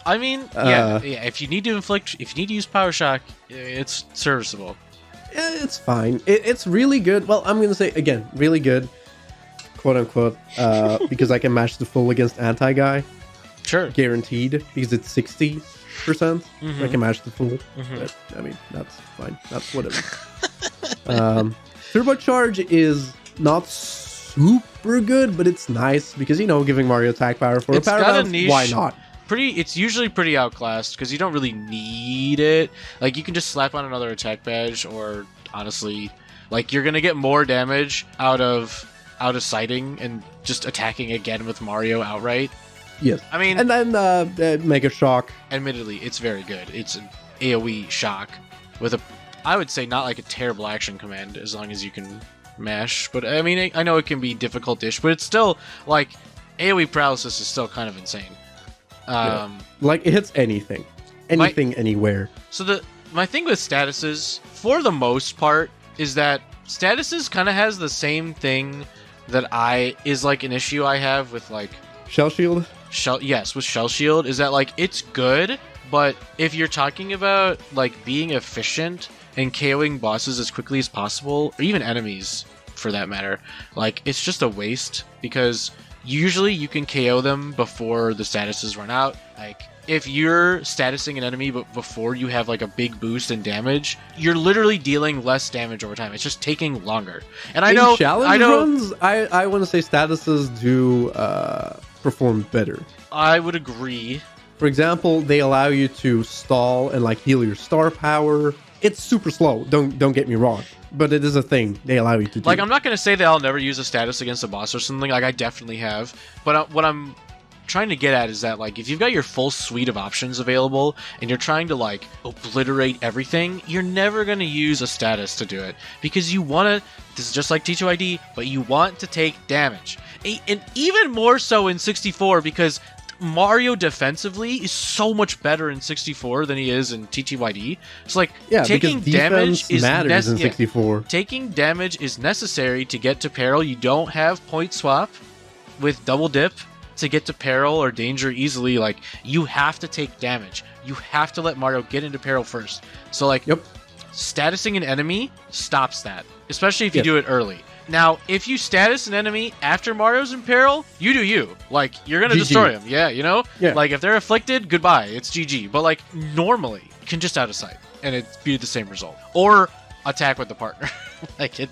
I mean, yeah. If you need to use Power Shock, it's serviceable. Yeah, it's fine. It's really good. Well, I'm gonna say again, really good, quote unquote, because I can match the full against anti-guy. Sure, guaranteed because it's 60%. I can match the full. But, I mean, that's fine. That's whatever. Turbocharge is not super good, but it's nice because, you know, giving Mario attack power for a power bounce, why not? It's usually pretty outclassed because you don't really need it. Like, you can just slap on another attack badge, or honestly, like, you're gonna get more damage out of sighting and just attacking again with Mario outright. Yes. I mean, and then Mega Shock. Admittedly, it's very good. It's an AoE shock with I would say not like a terrible action command as long as you can mash. But I mean, I know it can be difficult-ish, but it's still like AoE paralysis is still kind of insane. Like, it hits anything, anywhere. So my thing with statuses, for the most part, is that statuses kind of has the same thing that is like an issue I have with like Shell Shield. With Shell Shield, is that like it's good, but if you're talking about like being efficient and KOing bosses as quickly as possible, or even enemies for that matter, like it's just a waste because usually you can KO them before the statuses run out. Like, if you're statusing an enemy but before you have like a big boost in damage, you're literally dealing less damage over time. It's just taking longer. And I know runs, I want to say statuses do perform better. I would agree. For example, they allow you to stall and like heal your star power. It's super slow. Don't get me wrong, but it is a thing they allow you to do. Like, I'm not going to say that I'll never use a status against a boss or something. Like, I definitely have. But what I'm trying to get at is that, like, if you've got your full suite of options available and you're trying to, like, obliterate everything, you're never going to use a status to do it. Because you want to, this is just like T2ID, but you want to take damage. And even more so in 64, because Mario defensively is so much better in 64 than he is in TTYD. It's like, taking damage matters in 64. Taking damage is necessary to get to peril. You don't have point swap with double dip to get to peril or danger easily, like, you have to take damage. You have to let Mario get into peril first. So, like, statusing an enemy stops that, especially if you do it early. Now, if you status an enemy after Mario's in peril, you do you. Like, you're going to destroy him. Yeah, you know? Yeah. Like, if they're afflicted, goodbye. It's GG. But, like, normally, you can just out of sight, and it'd be the same result. Or attack with the partner. Like, you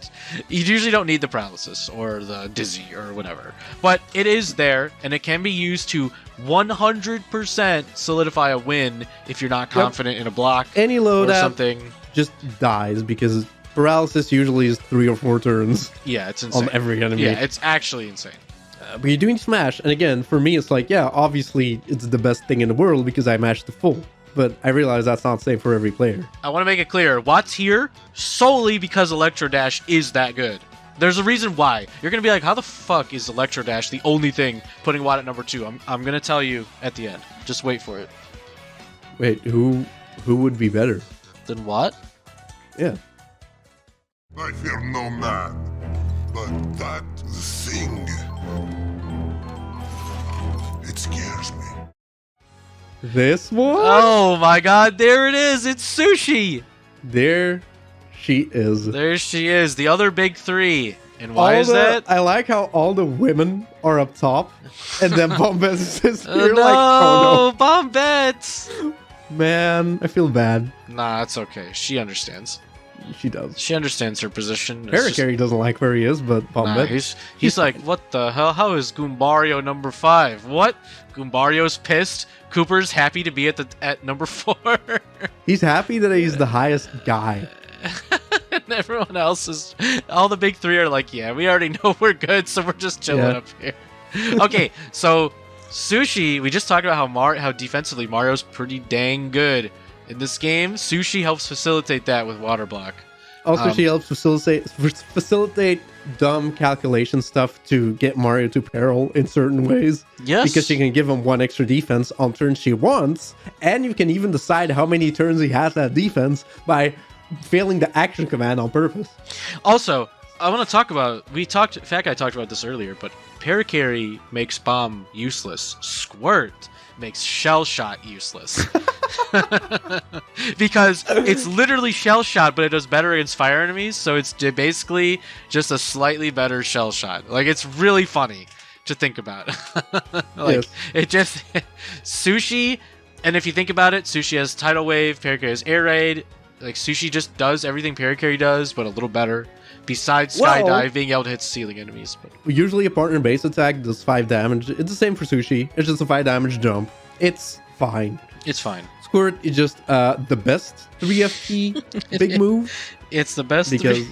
usually don't need the paralysis or the dizzy or whatever. But it is there, and it can be used to 100% solidify a win if you're not confident in a block Any loadout or something. Just dies because paralysis usually is 3 or 4 turns. Yeah, it's insane. On every enemy. Yeah, it's actually insane. But you're doing Smash, and again, for me, it's like, yeah, obviously, it's the best thing in the world because I mashed the full. But I realize that's not safe for every player. I want to make it clear, Watt's here solely because Electro Dash is that good. There's a reason why. You're going to be like, how the fuck is Electro Dash the only thing putting Watt at number 2? I'm going to tell you at the end. Just wait for it. Wait, who would be better? Than Watt? Yeah. I fear no man, but that thing, it scares me. This one? Oh my god, there it is! It's Sushie! There she is. There she is, the other big 3. And why is that? I like how all the women are up top, and then Bombette is here no, like, oh no, Bombette! Man, I feel bad. Nah, it's okay. She understands. She does. She understands her position. Parakarry doesn't like where he is, but Bombette... Nah, he's like, what the hell? How is Goombario number 5? What? Goombario's pissed. Kooper's happy to be at number 4. He's happy that he's the highest guy. And everyone else is... All the big 3 are like, yeah, we already know we're good, so we're just chilling up here. Okay, so Sushie, we just talked about how defensively Mario's pretty dang good. In this game, Sushie helps facilitate that with Water Block. Also, she helps facilitate dumb calculation stuff to get Mario to peril in certain ways. Yes. Because she can give him 1 extra defense on turns she wants, and you can even decide how many turns he has that defense by failing the action command on purpose. Also, I want to talk about... Fat Guy talked about this earlier, but Parakarry makes Bomb useless. Squirt makes Shell Shot useless. Because it's literally Shell Shot, but it does better against fire enemies, so it's basically just a slightly better Shell Shot. Like, it's really funny to think about. Like, it just... Sushie, and if you think about it, Sushie has Tidal Wave, Parakarry has Air Raid. Like, Sushie just does everything Parakarry does, but a little better. Besides Skydive, being able to hit ceiling enemies. But usually a partner base attack does 5 damage. It's the same for Sushie. It's just a 5 damage jump. It's fine. It's fine. Squirt is just the best 3 FP big move. It's the best because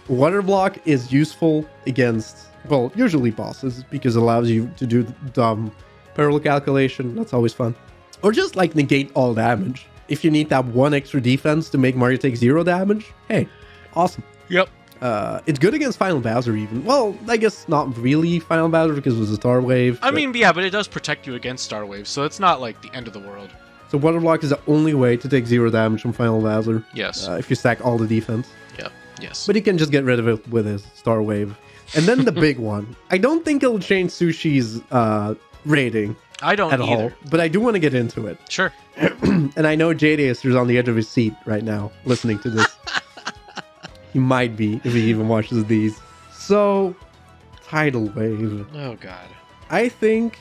Water Block is useful against, well, usually bosses, because it allows you to do dumb peril calculation. That's always fun. Or just like negate all damage. If you need that 1 extra defense to make Mario take 0 damage, hey, awesome. Yep. It's good against Final Bowser even. Well, I guess not really Final Bowser because it was a Star Wave. I mean, yeah, but it does protect you against Star Wave, so it's not like the end of the world. So Water Block is the only way to take 0 damage from Final Bowser. Yes. If you stack all the defense. Yeah. Yes. But you can just get rid of it with his Star Wave. And then the big one. I don't think it'll change Sushie's rating. I don't at either. all, but I do want to get into it. Sure. And I know JDS is on the edge of his seat right now listening to this. He might be if he even watches these. So, Tidal Wave. Oh, God. I think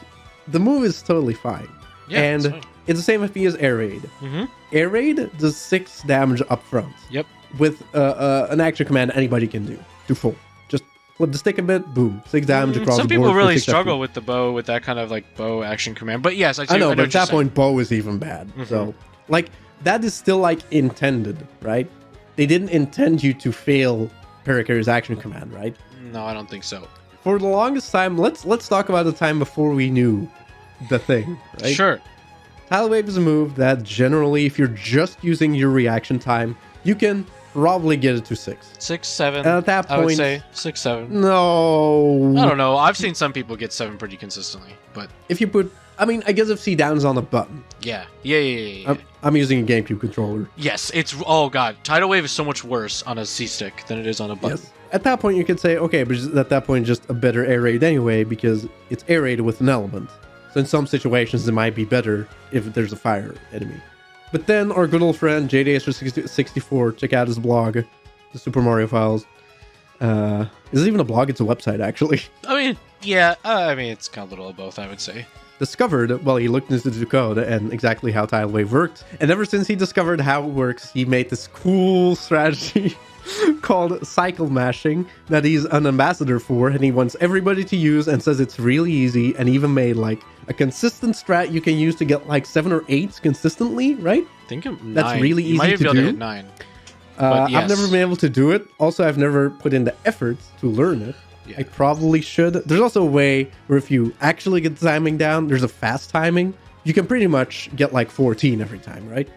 the move is totally fine. Yeah, and it's fine. It's the same FP as Air Raid. Mm-hmm. Air Raid does 6 damage up front. Yep. With an action command anybody can do. To full. Just flip the stick a bit, boom. 6 damage across the board. Some people really struggle FP. with the bow, with that kind of like bow action command. But yes, I know, but at that point, bow is even bad. Mm-hmm. So, like, that is still like intended, right? They didn't intend you to fail Parakarry's action command, right? No, I don't think so. For the longest time, let's talk about the time before we knew the thing, right? Sure. Tidal Wave is a move that generally, if you're just using your reaction time, you can probably get it to 6. 6, 7. And at that point, I would say 6, 7. No. I don't know. I've seen some people get 7 pretty consistently, but if you put, I mean, I guess if C down is on a button. Yeah. I'm using a GameCube controller. Yes, it's, oh god, Tidal Wave is so much worse on a C stick than it is on a button. Yes. at that point you could say, okay, but at that point just a better air raid anyway, because it's air raided with an element. So in some situations it might be better if there's a fire enemy. But then our good old friend JDS64, check out his blog, the Super Mario Files. Is it even a blog? It's a website, actually. I mean, yeah, I mean, it's kind of a little of both, I would say. Discovered, well, he looked into the code and exactly how Tidal Wave worked. And ever since he discovered how it works, he made this cool strategy called cycle mashing that he's an ambassador for, and he wants everybody to use and says it's really easy, and even made like a consistent strat you can use to get like 7 or 8 consistently, right? I think 9. That's really you easy might to be able do. To hit 9. Yes. I've never been able to do it. Also, I've never put in the effort to learn it. Yeah. I probably should. There's also a way where if you actually get the timing down, there's a fast timing. You can pretty much get like 14 every time, right?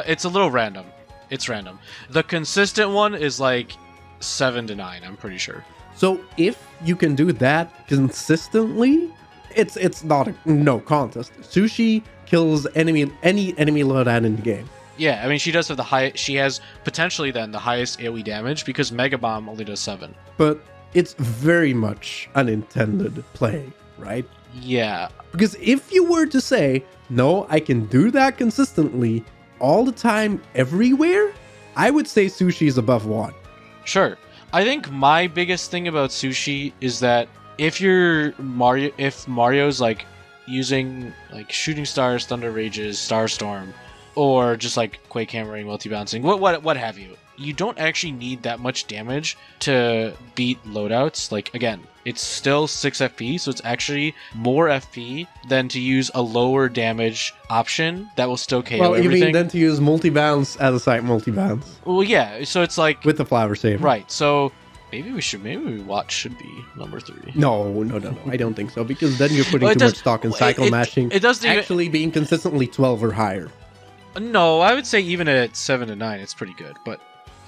It's a little random. It's random. The consistent one is like 7 to 9, I'm pretty sure. So if you can do that consistently, it's not no contest. Sushie kills any enemy loadout in the game. Yeah, I mean, she does have the high. She has potentially then the highest AoE damage because Mega Bomb only does 7. But it's very much unintended play, right? Yeah. Because if you were to say, no, I can do that consistently all the time, everywhere, I would say Sushie is above 1. Sure. I think my biggest thing about Sushie is that if Mario's like using like Shooting Stars, Thunder Rages, Starstorm, or just like Quake Hammering, multi-bouncing, what have you, you don't actually need that much damage to beat loadouts. Like, again, it's still 6 FP, so it's actually more FP than to use a lower damage option that will still KO everything. Well, you mean then to use multi-bounce as a site multi-bounce? Well, yeah, so it's like... with the Flower Saver. Right, so maybe Watch should be number 3. No, I don't think so, because then you're putting too much stock in cycle mashing. It doesn't actually being consistently 12 or higher. No, I would say even at 7 to 9, it's pretty good, but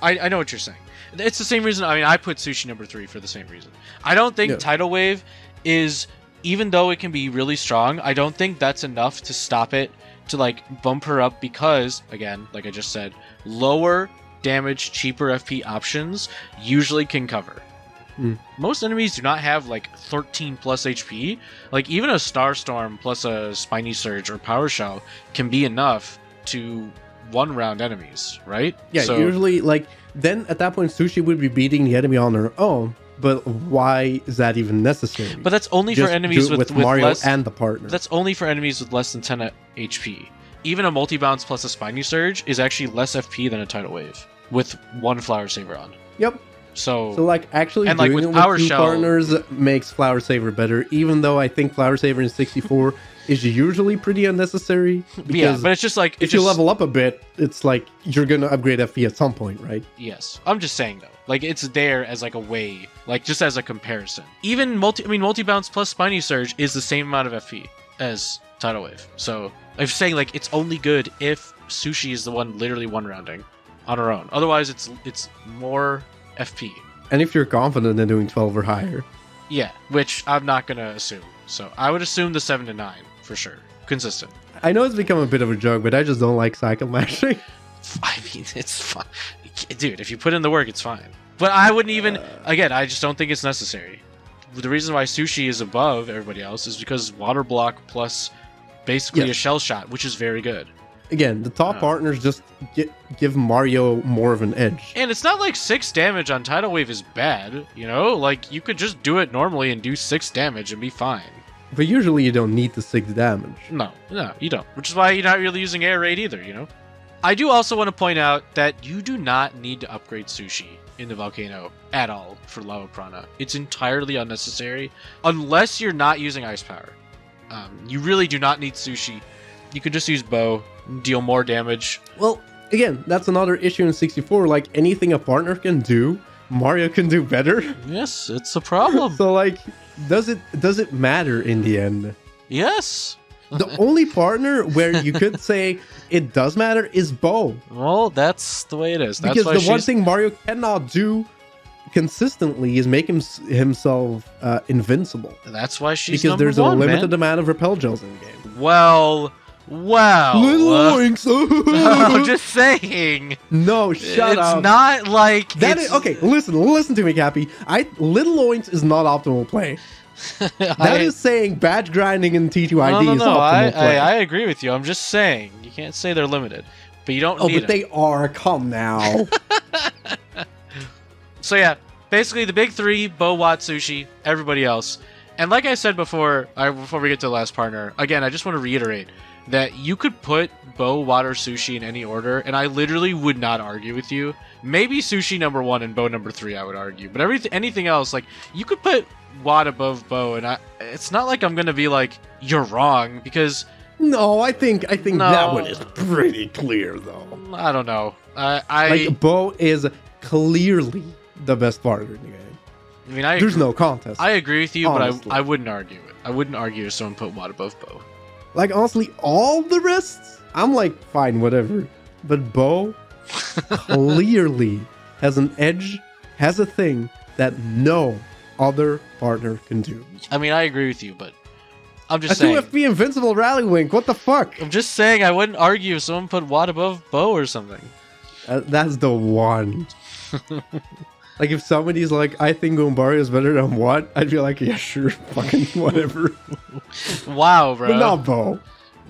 I know what you're saying. It's the same reason. I mean, I put Sushie number 3 for the same reason. I don't think Tidal Wave is, even though it can be really strong, I don't think that's enough to stop it, to like bump her up, because, again, like I just said, lower damage, cheaper FP options usually can cover. Most enemies do not have like 13 plus HP. Like even a Starstorm plus a Spiny Surge or Power Shell can be enough to one-round enemies, right? Yeah, so usually, like, then at that point, Sushie would be beating the enemy on her own, but why is that even necessary? But that's only for enemies with Mario less, and the partner. That's only for enemies with less than 10 HP. Even a multi-bounce plus a Spiny Surge is actually less FP than a Tidal Wave, with 1 Flower Saver on. Yep. So like, actually and doing like with it Power with 2 Shell, partners makes Flower Saver better, even though I think Flower Saver in 64 is usually pretty unnecessary. Yeah, but it's just like... if you level up a bit, it's like you're going to upgrade FP at some point, right? Yes. I'm just saying, though. Like, it's there as like a way, like just as a comparison. Even multi-bounce plus Spiny Surge is the same amount of FP as Tidal Wave. So I'm saying, like, it's only good if Sushie is the one literally one-rounding on her own. Otherwise, it's more FP. And if you're confident in doing 12 or higher. Yeah, which I'm not going to assume. So I would assume the 7 to 9 for sure. Consistent. I know it's become a bit of a joke, but I just don't like cycle mashing. I mean, it's fine. Dude, if you put in the work, it's fine. But I wouldn't even... Again, I just don't think it's necessary. The reason why Sushie is above everybody else is because Water Block plus basically a Shell Shot, which is very good. Again, the top partners just give Mario more of an edge. And it's not like 6 damage on Tidal Wave is bad, you know? Like, you could just do it normally and do 6 damage and be fine. But usually you don't need the 6 damage. No, you don't. Which is why you're not really using Air Raid either, you know? I do also want to point out that you do not need to upgrade Sushie in the Volcano at all for Lava Piranha. It's entirely unnecessary, unless you're not using Ice Power. You really do not need Sushie. You could just use Bow, deal more damage. Well, again, that's another issue in 64. Like, anything a partner can do, Mario can do better. Yes, it's a problem. So, like, does it matter in the end? Yes. The only partner where you could say it does matter is Bow. Well, that's the way it is. That's because the one thing Mario cannot do consistently is make himself invincible. That's why she's because number there's one, a limited amount of repel gels in the game. Well, Wow. Little oinks. I'm just saying. No, shut up. It's not like That is okay. Listen to me, Kappy. Little oinks is not optimal play. That is saying badge grinding in T2ID is optimal play. I agree with you. I'm just saying you can't say they're limited, but you don't need but they are. Come now. So yeah, basically the big three: Bo, Watt, Sushie, everybody else. And like I said before we get to the last partner, again, I just want to reiterate that you could put Bo, Watt, or Sushie in any order, and I literally would not argue with you. Maybe Sushie number 1 and Bo number 3, I would argue. But anything else, like, you could put Watt above Bo, and it's not like I'm gonna be like, you're wrong, because... No, I think that one is pretty clear, though. I don't know. Like, Bo is clearly the best partner in the game. I mean, there's no contest. I agree with you, honestly. but I wouldn't argue it. I wouldn't argue if someone put Watt above Bo. Like, honestly, all the rest, I'm like, fine, whatever. But Bo clearly has an edge, has a thing that no other partner can do. I mean, I agree with you, but I'm just saying. 2FP Invincible Rally Wink, what the fuck? I'm just saying I wouldn't argue if someone put Watt above Bo or something. That's the one. Like, if somebody's like, I think Goombario is better than what? I'd be like, yeah, sure, fucking whatever. Wow, bro. But not Bo.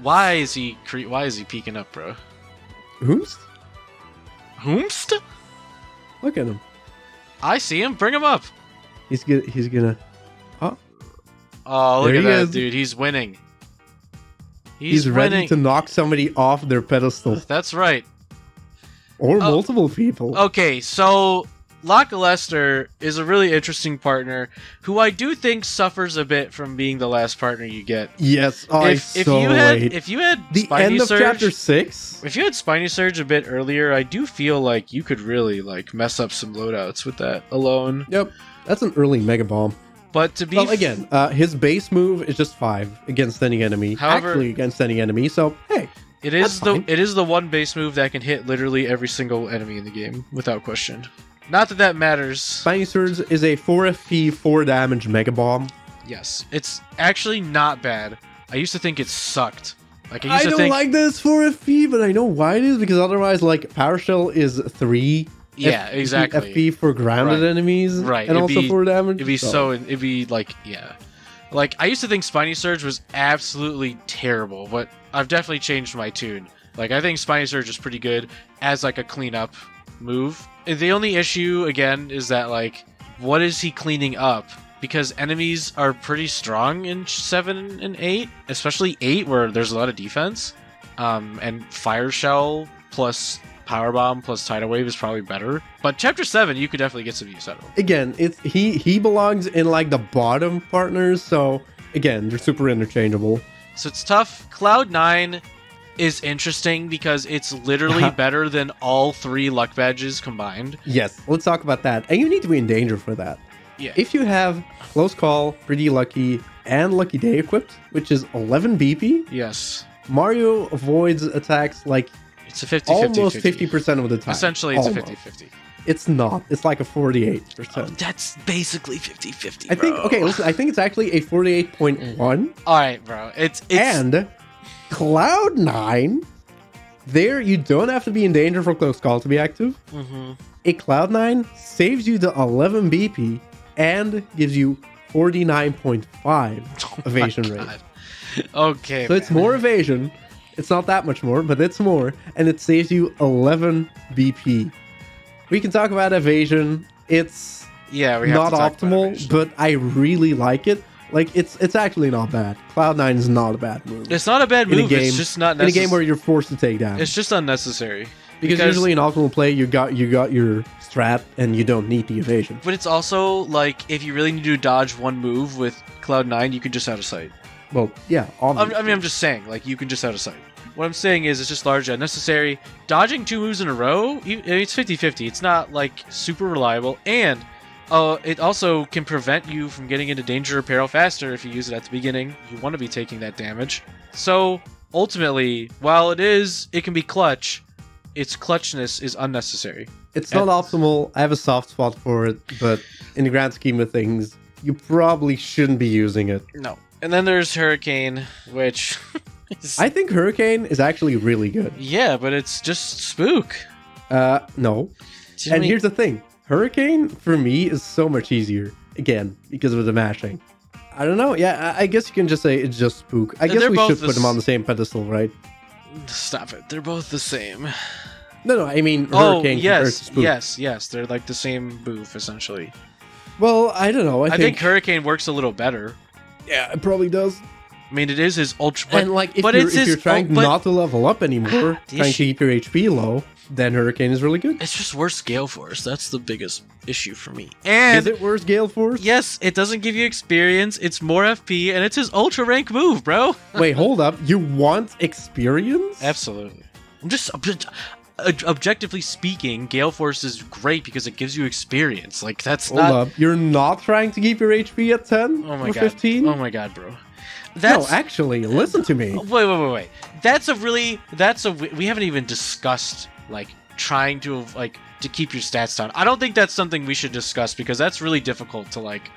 Why is he peeking up, bro? Whomst? Whomst? Look at him. I see him. Bring him up. He's gonna... Oh, look There at he that, is. dude. He's winning. He's ready winning. to knock somebody off their pedestal. That's right. Or multiple people. Okay, so... Lakilester is a really interesting partner who I do think suffers a bit from being the last partner you get. Yes, If you had the Spiny end of Surge, chapter 6. if you had Spiny Surge a bit earlier, I do feel like you could really like mess up some loadouts with that alone. Yep, that's an early Mega Bomb. But to be again, his base move is just 5 against any enemy. However, actually against any enemy. So hey, it is the one base move that can hit literally every single enemy in the game without question. Not that that matters. Spiny Surge is a 4 FP, 4 damage Mega Bomb. Yes, it's actually not bad. I used to think it sucked. Like I don't like this 4 FP, but I know why it is, because otherwise, like, Power Shell is 3. Yeah, exactly. FP for grounded enemies, right? And also 4 damage. It'd be like, yeah. Like, I used to think Spiny Surge was absolutely terrible, but I've definitely changed my tune. Like, I think Spiny Surge is pretty good as, like, a cleanup move. The only issue, again, is that, like, what is he cleaning up? Because enemies are pretty strong in 7 and 8, especially 8, where there's a lot of defense. And Fire Shell plus Power Bomb plus Tidal Wave is probably better. But Chapter 7, you could definitely get some use out of him. Again, he belongs in, like, the bottom partners, so, again, they're super interchangeable. So it's tough. Cloud 9 is interesting because it's literally better than all 3 luck badges combined. Yes, let's talk about that. And you need to be in danger for that. Yeah. If you have Close Call, Pretty Lucky, and Lucky Day equipped, which is 11 BP, yes, Mario avoids attacks like it's a 50-50. almost 50% of the time. Essentially, it's almost a 50-50. It's not. It's like a 48%. Oh, that's basically 50-50, I think, okay, listen, I think it's actually a 48.1. All right, bro. It's And Cloud 9, there you don't have to be in danger for Close Call to be active. Mm-hmm. A Cloud 9 saves you the 11 BP and gives you 49.5 evasion rate. Okay. So it's more evasion. It's not that much more, but it's more. And it saves you 11 BP. We can talk about evasion. It's not optimal, but I really like it. Like, it's actually not bad. Cloud9 is not a bad move. It's not a bad move. It's just not necessary. In a game where you're forced to take damage. It's just unnecessary. Because usually in optimal play, you got your strat, and you don't need the evasion. But it's also, like, if you really need to dodge one move with Cloud9, you can just out of sight. Well, yeah, obviously. I mean, I'm just saying, like, you can just out of sight. What I'm saying is it's just largely unnecessary. Dodging 2 moves in a row, it's 50-50. It's not, like, super reliable. And it also can prevent you from getting into danger or peril faster if you use it at the beginning. You want to be taking that damage. So, ultimately, while it can be clutch, its clutchness is unnecessary. It's not optimal. I have a soft spot for it, but in the grand scheme of things, you probably shouldn't be using it. No. And then there's Hurricane, which... I think Hurricane is actually really good. Yeah, but it's just Spook. No. And here's the thing. Hurricane, for me, is so much easier. Again, because of the mashing. I don't know. Yeah, I guess you can just say it's just Spook. I guess we should put them on the same pedestal, right? Stop it. They're both the same. No, I mean Hurricane compared to Spook. Yes. They're like the same boof, essentially. Well, I don't know. I think Hurricane works a little better. Yeah, it probably does. I mean, it is his ultra... And like, if you're trying not to level up anymore, trying to keep your HP low, then Hurricane is really good. It's just worse Gale Force. That's the biggest issue for me. And is it worse Gale Force? Yes, it doesn't give you experience. It's more FP, and it's his ultra rank move, bro. Wait, hold up. You want experience? Absolutely. I'm just... Objectively speaking, Gale Force is great because it gives you experience. Like, that's Hold up. You're not trying to keep your HP at 10 or 15? Oh my god, bro. No, actually, listen to me. Wait. We haven't even discussed, like, trying to, like, to keep your stats down. I don't think that's something we should discuss because that's really difficult to, like...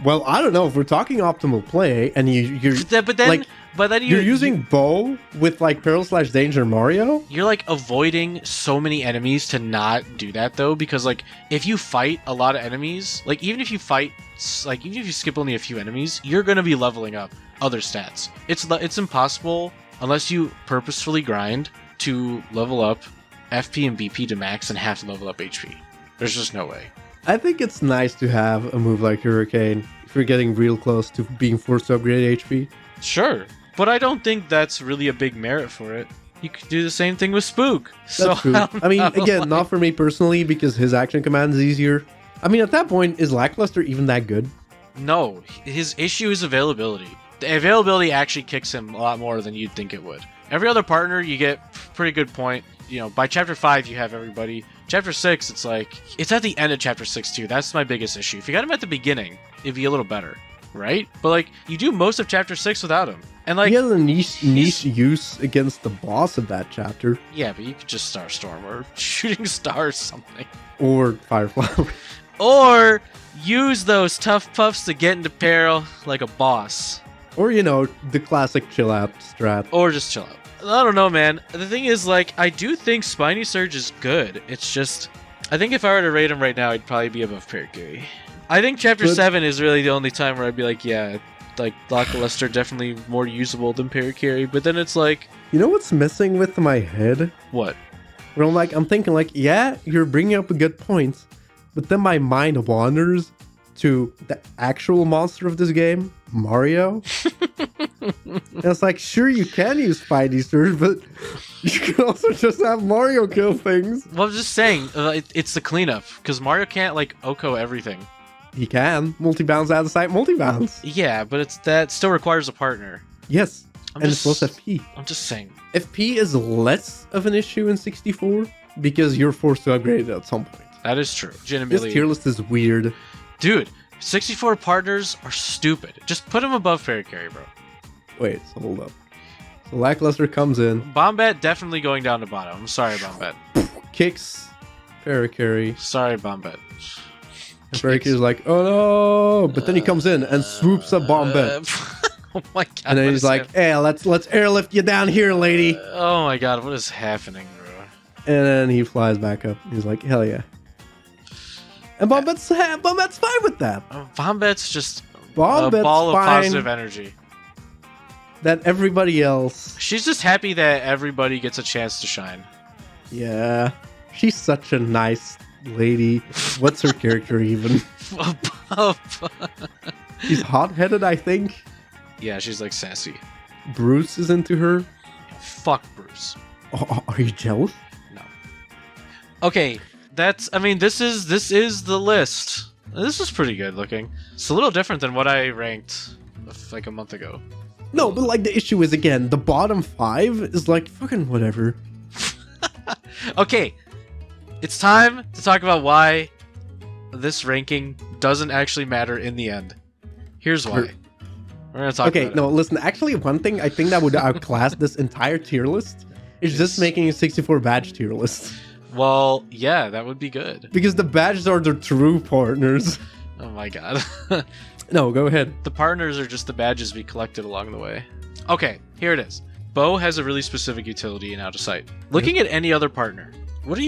Well, I don't know. If we're talking optimal play and you're you're using bow with like Peril/Danger Mario. You're like avoiding so many enemies to not do that though, because like if you fight a lot of enemies, like even if you skip only a few enemies, you're gonna be leveling up other stats. It's impossible unless you purposefully grind to level up FP and BP to max and have to level up HP. There's just no way. I think it's nice to have a move like Hurricane if you're getting real close to being forced to upgrade HP. Sure, but I don't think that's really a big merit for it. You could do the same thing with Spook. That's true. I mean, again, not for me personally because his action command is easier. I mean, at that point, is Lakilester even that good? No, his issue is availability. The availability actually kicks him a lot more than you'd think it would. Every other partner, you get pretty good point. You know, by chapter 5, you have everybody. Chapter 6, it's like, it's at the end of chapter 6 too. That's my biggest issue. If you got him at the beginning, it'd be a little better, right? But like, you do most of chapter 6 without him. And like, he has a niche use against the boss of that chapter. Yeah, but you could just Starstorm or Shooting Star or something. Or Fireflower. Or use those tough puffs to get into peril like a boss. Or, you know, the classic chill out strat. Or just chill out. I don't know, man. The thing is, like, I do think Spiny Surge is good. It's just, I think if I were to rate him right now, I'd probably be above Parakarry. I think Chapter 7 is really the only time where I'd be like, yeah, like, Lakilester definitely more usable than Parakarry. But then it's like... You know what's messing with my head? What? Where I'm thinking, like, yeah, you're bringing up a good point. But then my mind wanders to the actual monster of this game, Mario. And it's like, sure, you can use Spidey Surge, but you can also just have Mario kill things. Well, I'm just saying, it's the cleanup, because Mario can't, like, Oko everything. He can. Multi-bounce out of sight, multi-bounce. Yeah, but that still requires a partner. Yes, it's plus FP. I'm just saying. FP is less of an issue in 64, because you're forced to upgrade it at some point. That is true. Legitimately. This tier list is weird. Dude, 64 partners are stupid. Just put them above Parakarry, bro. Wait, so hold up. So Lakilester comes in. Bombette definitely going down to bottom. I'm sorry, Bombette. Kicks Parakarry. Sorry, Bombette. And Parakarry's like, oh no! But then he comes in and swoops up Bombette. Oh my god. And then he's like, hey, let's airlift you down here, lady. Oh my god, what is happening, bro? And then he flies back up. He's like, hell yeah. And Bombette's fine with that. Bombette's just Bombette's a ball of fine. positive energy. That everybody else... She's just happy that everybody gets a chance to shine. Yeah. She's such a nice lady. What's her character even? She's hot-headed, I think. Yeah, she's like sassy. Bruce is into her. Fuck Bruce. Oh, are you jealous? No. Okay, this is the list. This is pretty good looking. It's a little different than what I ranked like a month ago. No, but like the issue is, again, the bottom 5 is like fucking whatever. Okay, it's time to talk about why this ranking doesn't actually matter in the end. Here's why. We're gonna talk about it. Listen, actually one thing I think that would outclass this entire tier list is just making a 64 badge tier list. Well, yeah, that would be good. Because the badges are the true partners. Oh my god. No, go ahead. The partners are just the badges we collected along the way. Okay, here it is. Bo has a really specific utility in Out of Sight. Looking at any other partner, what are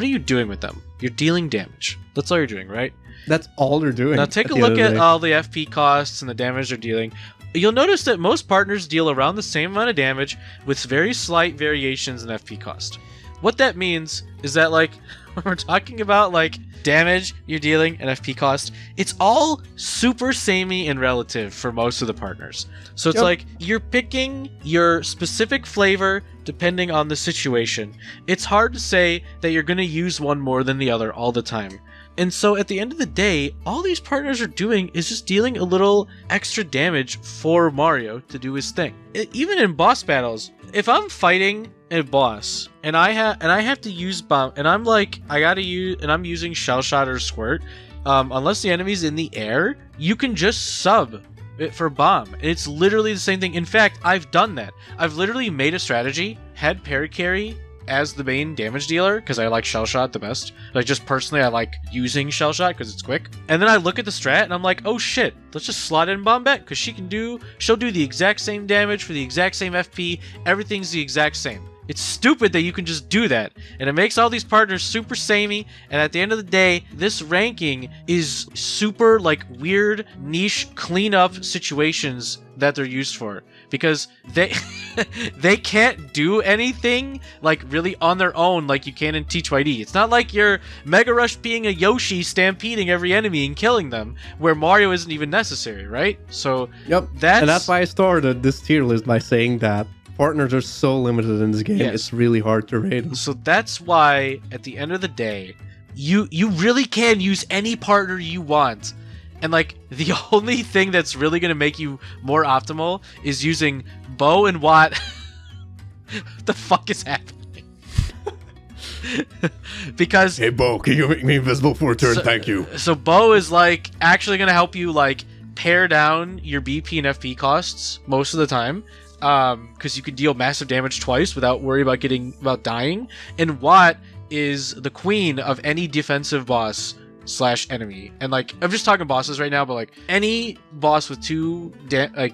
you doing with them? You're dealing damage. That's all you're doing, right? That's all they're doing. Now take a look at all the FP costs and the damage they're dealing. You'll notice that most partners deal around the same amount of damage with very slight variations in FP cost. What that means is that, like, when we're talking about, like, damage you're dealing and FP cost, it's all super samey and relative for most of the partners. So it's like you're picking your specific flavor depending on the situation. It's hard to say that you're going to use one more than the other all the time. And so at the end of the day, all these partners are doing is just dealing a little extra damage for Mario to do his thing. Even in boss battles, if I'm fighting a boss and I have to use bomb, and I'm like, I'm using Shell Shot or Squirt, unless the enemy's in the air, you can just sub it for bomb. It's literally the same thing. In fact, I've done that. I've literally made a strategy, had Parakarry as the main damage dealer because I like Shell Shot the best. Like, just personally, I like using Shell Shot because it's quick. And then I look at the strat and I'm like, oh shit, let's just slot in Bombette because she'll do the exact same damage for the exact same FP. Everything's the exact same. It's stupid that you can just do that, and it makes all these partners super samey, and at the end of the day, this ranking is super, like, weird, niche, cleanup situations that they're used for, because they can't do anything, like, really on their own like you can in T2ID. It's not like you're Mega Rush being a Yoshi stampeding every enemy and killing them, where Mario isn't even necessary, right? So, and that's why I started this tier list by saying that partners are so limited in this game, it's really hard to rate them. So that's why, at the end of the day, you really can use any partner you want. And, like, the only thing that's really going to make you more optimal is using Bo and Watt. What the fuck is happening? Because... Hey, Bo, can you make me invisible for a turn? Thank you. So Bo is, like, actually going to help you, like, pare down your BP and FP costs most of the time. Because you can deal massive damage twice without worry about dying. And Watt is the queen of any defensive boss / enemy. And, like, I'm just talking bosses right now, but, like, any boss with 2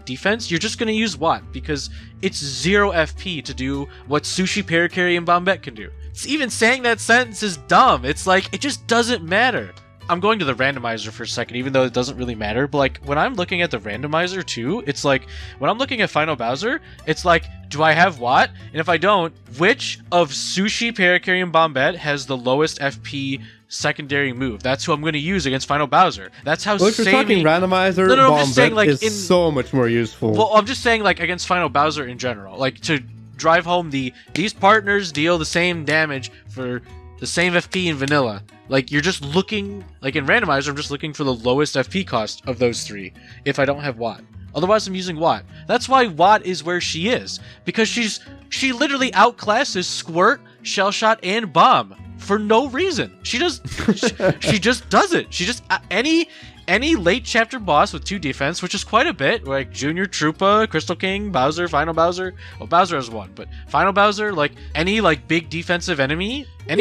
defense, you're just gonna use Watt because it's 0 FP to do what Sushie, Parakarry, and Bombette can do. It's even saying that sentence is dumb. It's like, it just doesn't matter. I'm going to the randomizer for a second, even though it doesn't really matter. But, like, when I'm looking at the randomizer too, it's like, when I'm looking at Final Bowser, it's like, do I have Watt? And if I don't, which of Sushie, Parakarry, and Bombette has the lowest FP secondary move? That's who I'm going to use against Final Bowser. That's how. Well, if you're talking randomizer, Bombette is so much more useful. Well, I'm just saying, like, against Final Bowser in general, like, to drive home these partners deal the same damage for the same FP in vanilla. Like, you're just looking, like, in randomizer, I'm just looking for the lowest FP cost of those 3 if I don't have Watt. Otherwise, I'm using Watt. That's why Watt is where she is, because she literally outclasses Squirt, Shell Shot, and Bomb for no reason. She just does it. She just any late chapter boss with 2 defense, which is quite a bit, like Junior, Troopa, Crystal King, Bowser, Final Bowser. Well, Bowser has 1, but Final Bowser, like, any, like, big defensive enemy. I'm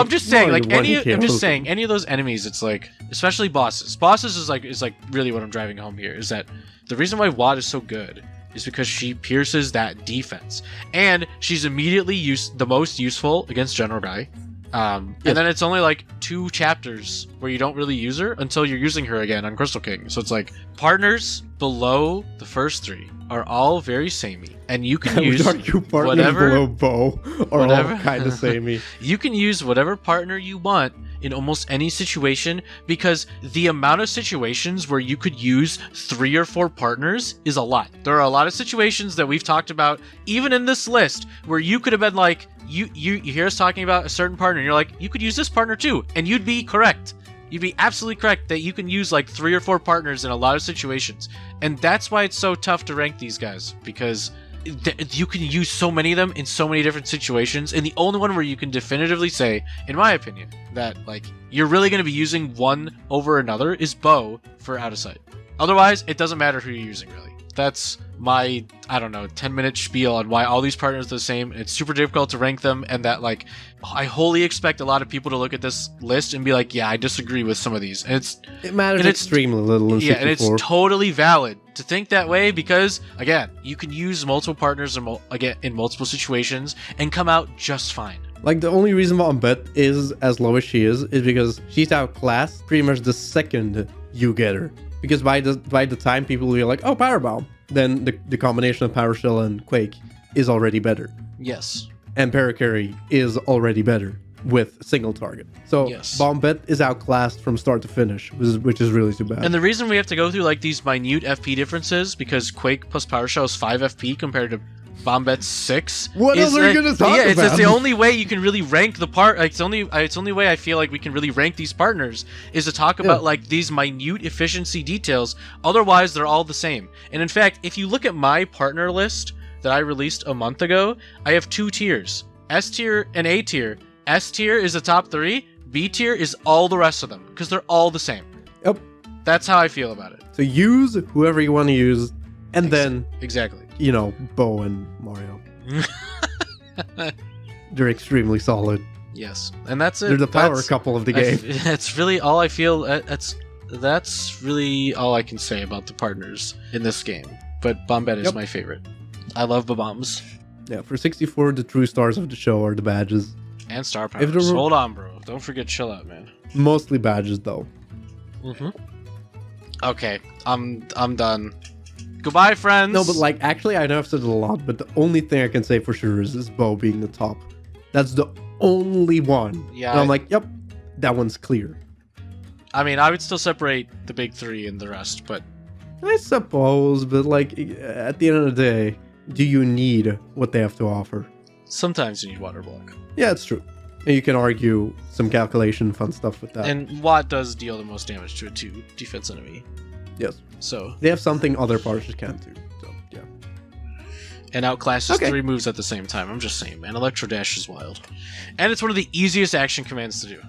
just saying, like, any of those enemies, it's like, especially bosses. Bosses is like really what I'm driving home here, is that the reason why Watt is so good is because she pierces that defense, and she's immediately the most useful against General Guy. And then it's only like 2 chapters where you don't really use her until you're using her again on Crystal King. So it's like, partners below the first 3 are all very samey, and you can use whatever below Bo are all kind of samey. You can use whatever partner you want in almost any situation, because the amount of situations where you could use 3 or 4 partners is a lot. There are a lot of situations that we've talked about, even in this list, where you could have been like, you hear us talking about a certain partner, and you're like, you could use this partner too, and you'd be correct. You'd be absolutely correct that you can use like 3 or 4 partners in a lot of situations. And that's why it's so tough to rank these guys, because you can use so many of them in so many different situations, and the only one where you can definitively say, in my opinion, that like you're really going to be using one over another is Bo for Out of Sight. Otherwise, it doesn't matter who you're using, really. That's my, I don't know, 10-minute spiel on why all these partners are the same. It's super difficult to rank them, and that, like, I wholly expect a lot of people to look at this list and be like, yeah, I disagree with some of these. And it matters extremely little in 64. Yeah, and it's totally valid to think that way because, again, you can use multiple partners in multiple situations and come out just fine. Like, the only reason Bombette is as low as she is because she's outclassed pretty much the second you get her. Because by the time people will be like, oh, Power Bomb, then the combination of Power Shell and Quake is already better. Yes. And Parakarry is already better with single target. So yes. Bombette is outclassed from start to finish, which is really too bad. And the reason we have to go through like these minute FP differences, because Quake plus Power Shell is 5 FP compared to Bombette's 6. What else are you going to talk about? It's the only way you can really rank the part. Like, it's the only way I feel like we can really rank these partners is to talk about like these minute efficiency details. Otherwise, they're all the same. And in fact, if you look at my partner list that I released a month ago, I have 2 tiers: S tier and A tier. S tier is the top 3. B tier is all the rest of them because they're all the same. Yep. That's how I feel about it. So use whoever you want to use, and then exactly. You know, Bo and Mario. They're extremely solid. Yes, and that's it. They're the power couple of the game. That's really all I feel. That's really all I can say about the partners in this game. But Bombette is my favorite. I love Bombs. Yeah, for 64, the true stars of the show are the badges. And star powers. Hold on, bro. Don't forget chill out, man. Mostly badges, though. Okay, I'm done. Goodbye, friends. No, but like, actually, I know I've said it a lot, but the only thing I can say for sure is Bo being the top. That's the only one. Yeah. And I'm like, yep, that one's clear. I mean, I would still separate the big 3 and the rest, but... I suppose, but like, at the end of the day, do you need what they have to offer? Sometimes you need Water Block. Yeah, it's true. And you can argue some calculation, fun stuff with that. And Watt does deal the most damage to a 2 defense enemy. Yes. So they have something other partners can't do. So yeah. And outclasses 3 moves at the same time. I'm just saying, man. Electro Dash is wild, and it's one of the easiest action commands to do.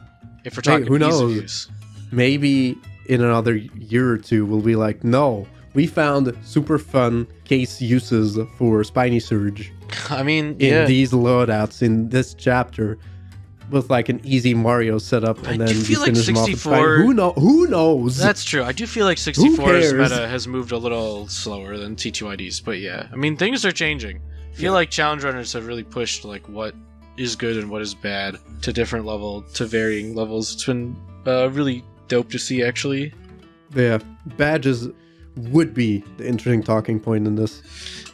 If we're talking, who knows? Ease of use. Maybe in another year or two, we'll be like, no, we found super fun case uses for Spiny Surge. I mean, in these loadouts in this chapter. With like an easy Mario setup, and then you feel like finish 64. Who knows? That's true. I do feel like 64's meta has moved a little slower than T2ID's, but yeah, I mean things are changing. I feel like challenge runners have really pushed like what is good and what is bad to varying levels. It's been really dope to see, actually. Yeah, badges would be the interesting talking point in this.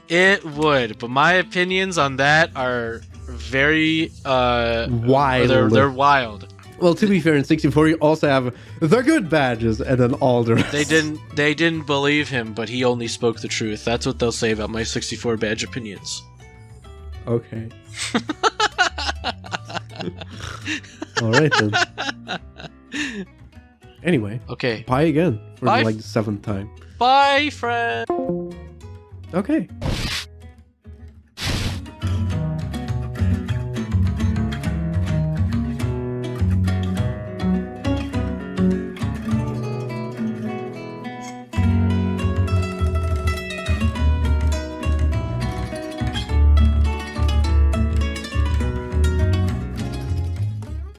It would, but my opinions on that are very wild. They're wild. Well, to be fair, in 64 you also have the good badges and then all the rest. They didn't believe him, but he only spoke the truth. That's what they'll say about my 64 badge opinions. Okay. All right then. Anyway. Okay. Bye again for like the 7th time. Bye, friend. Okay.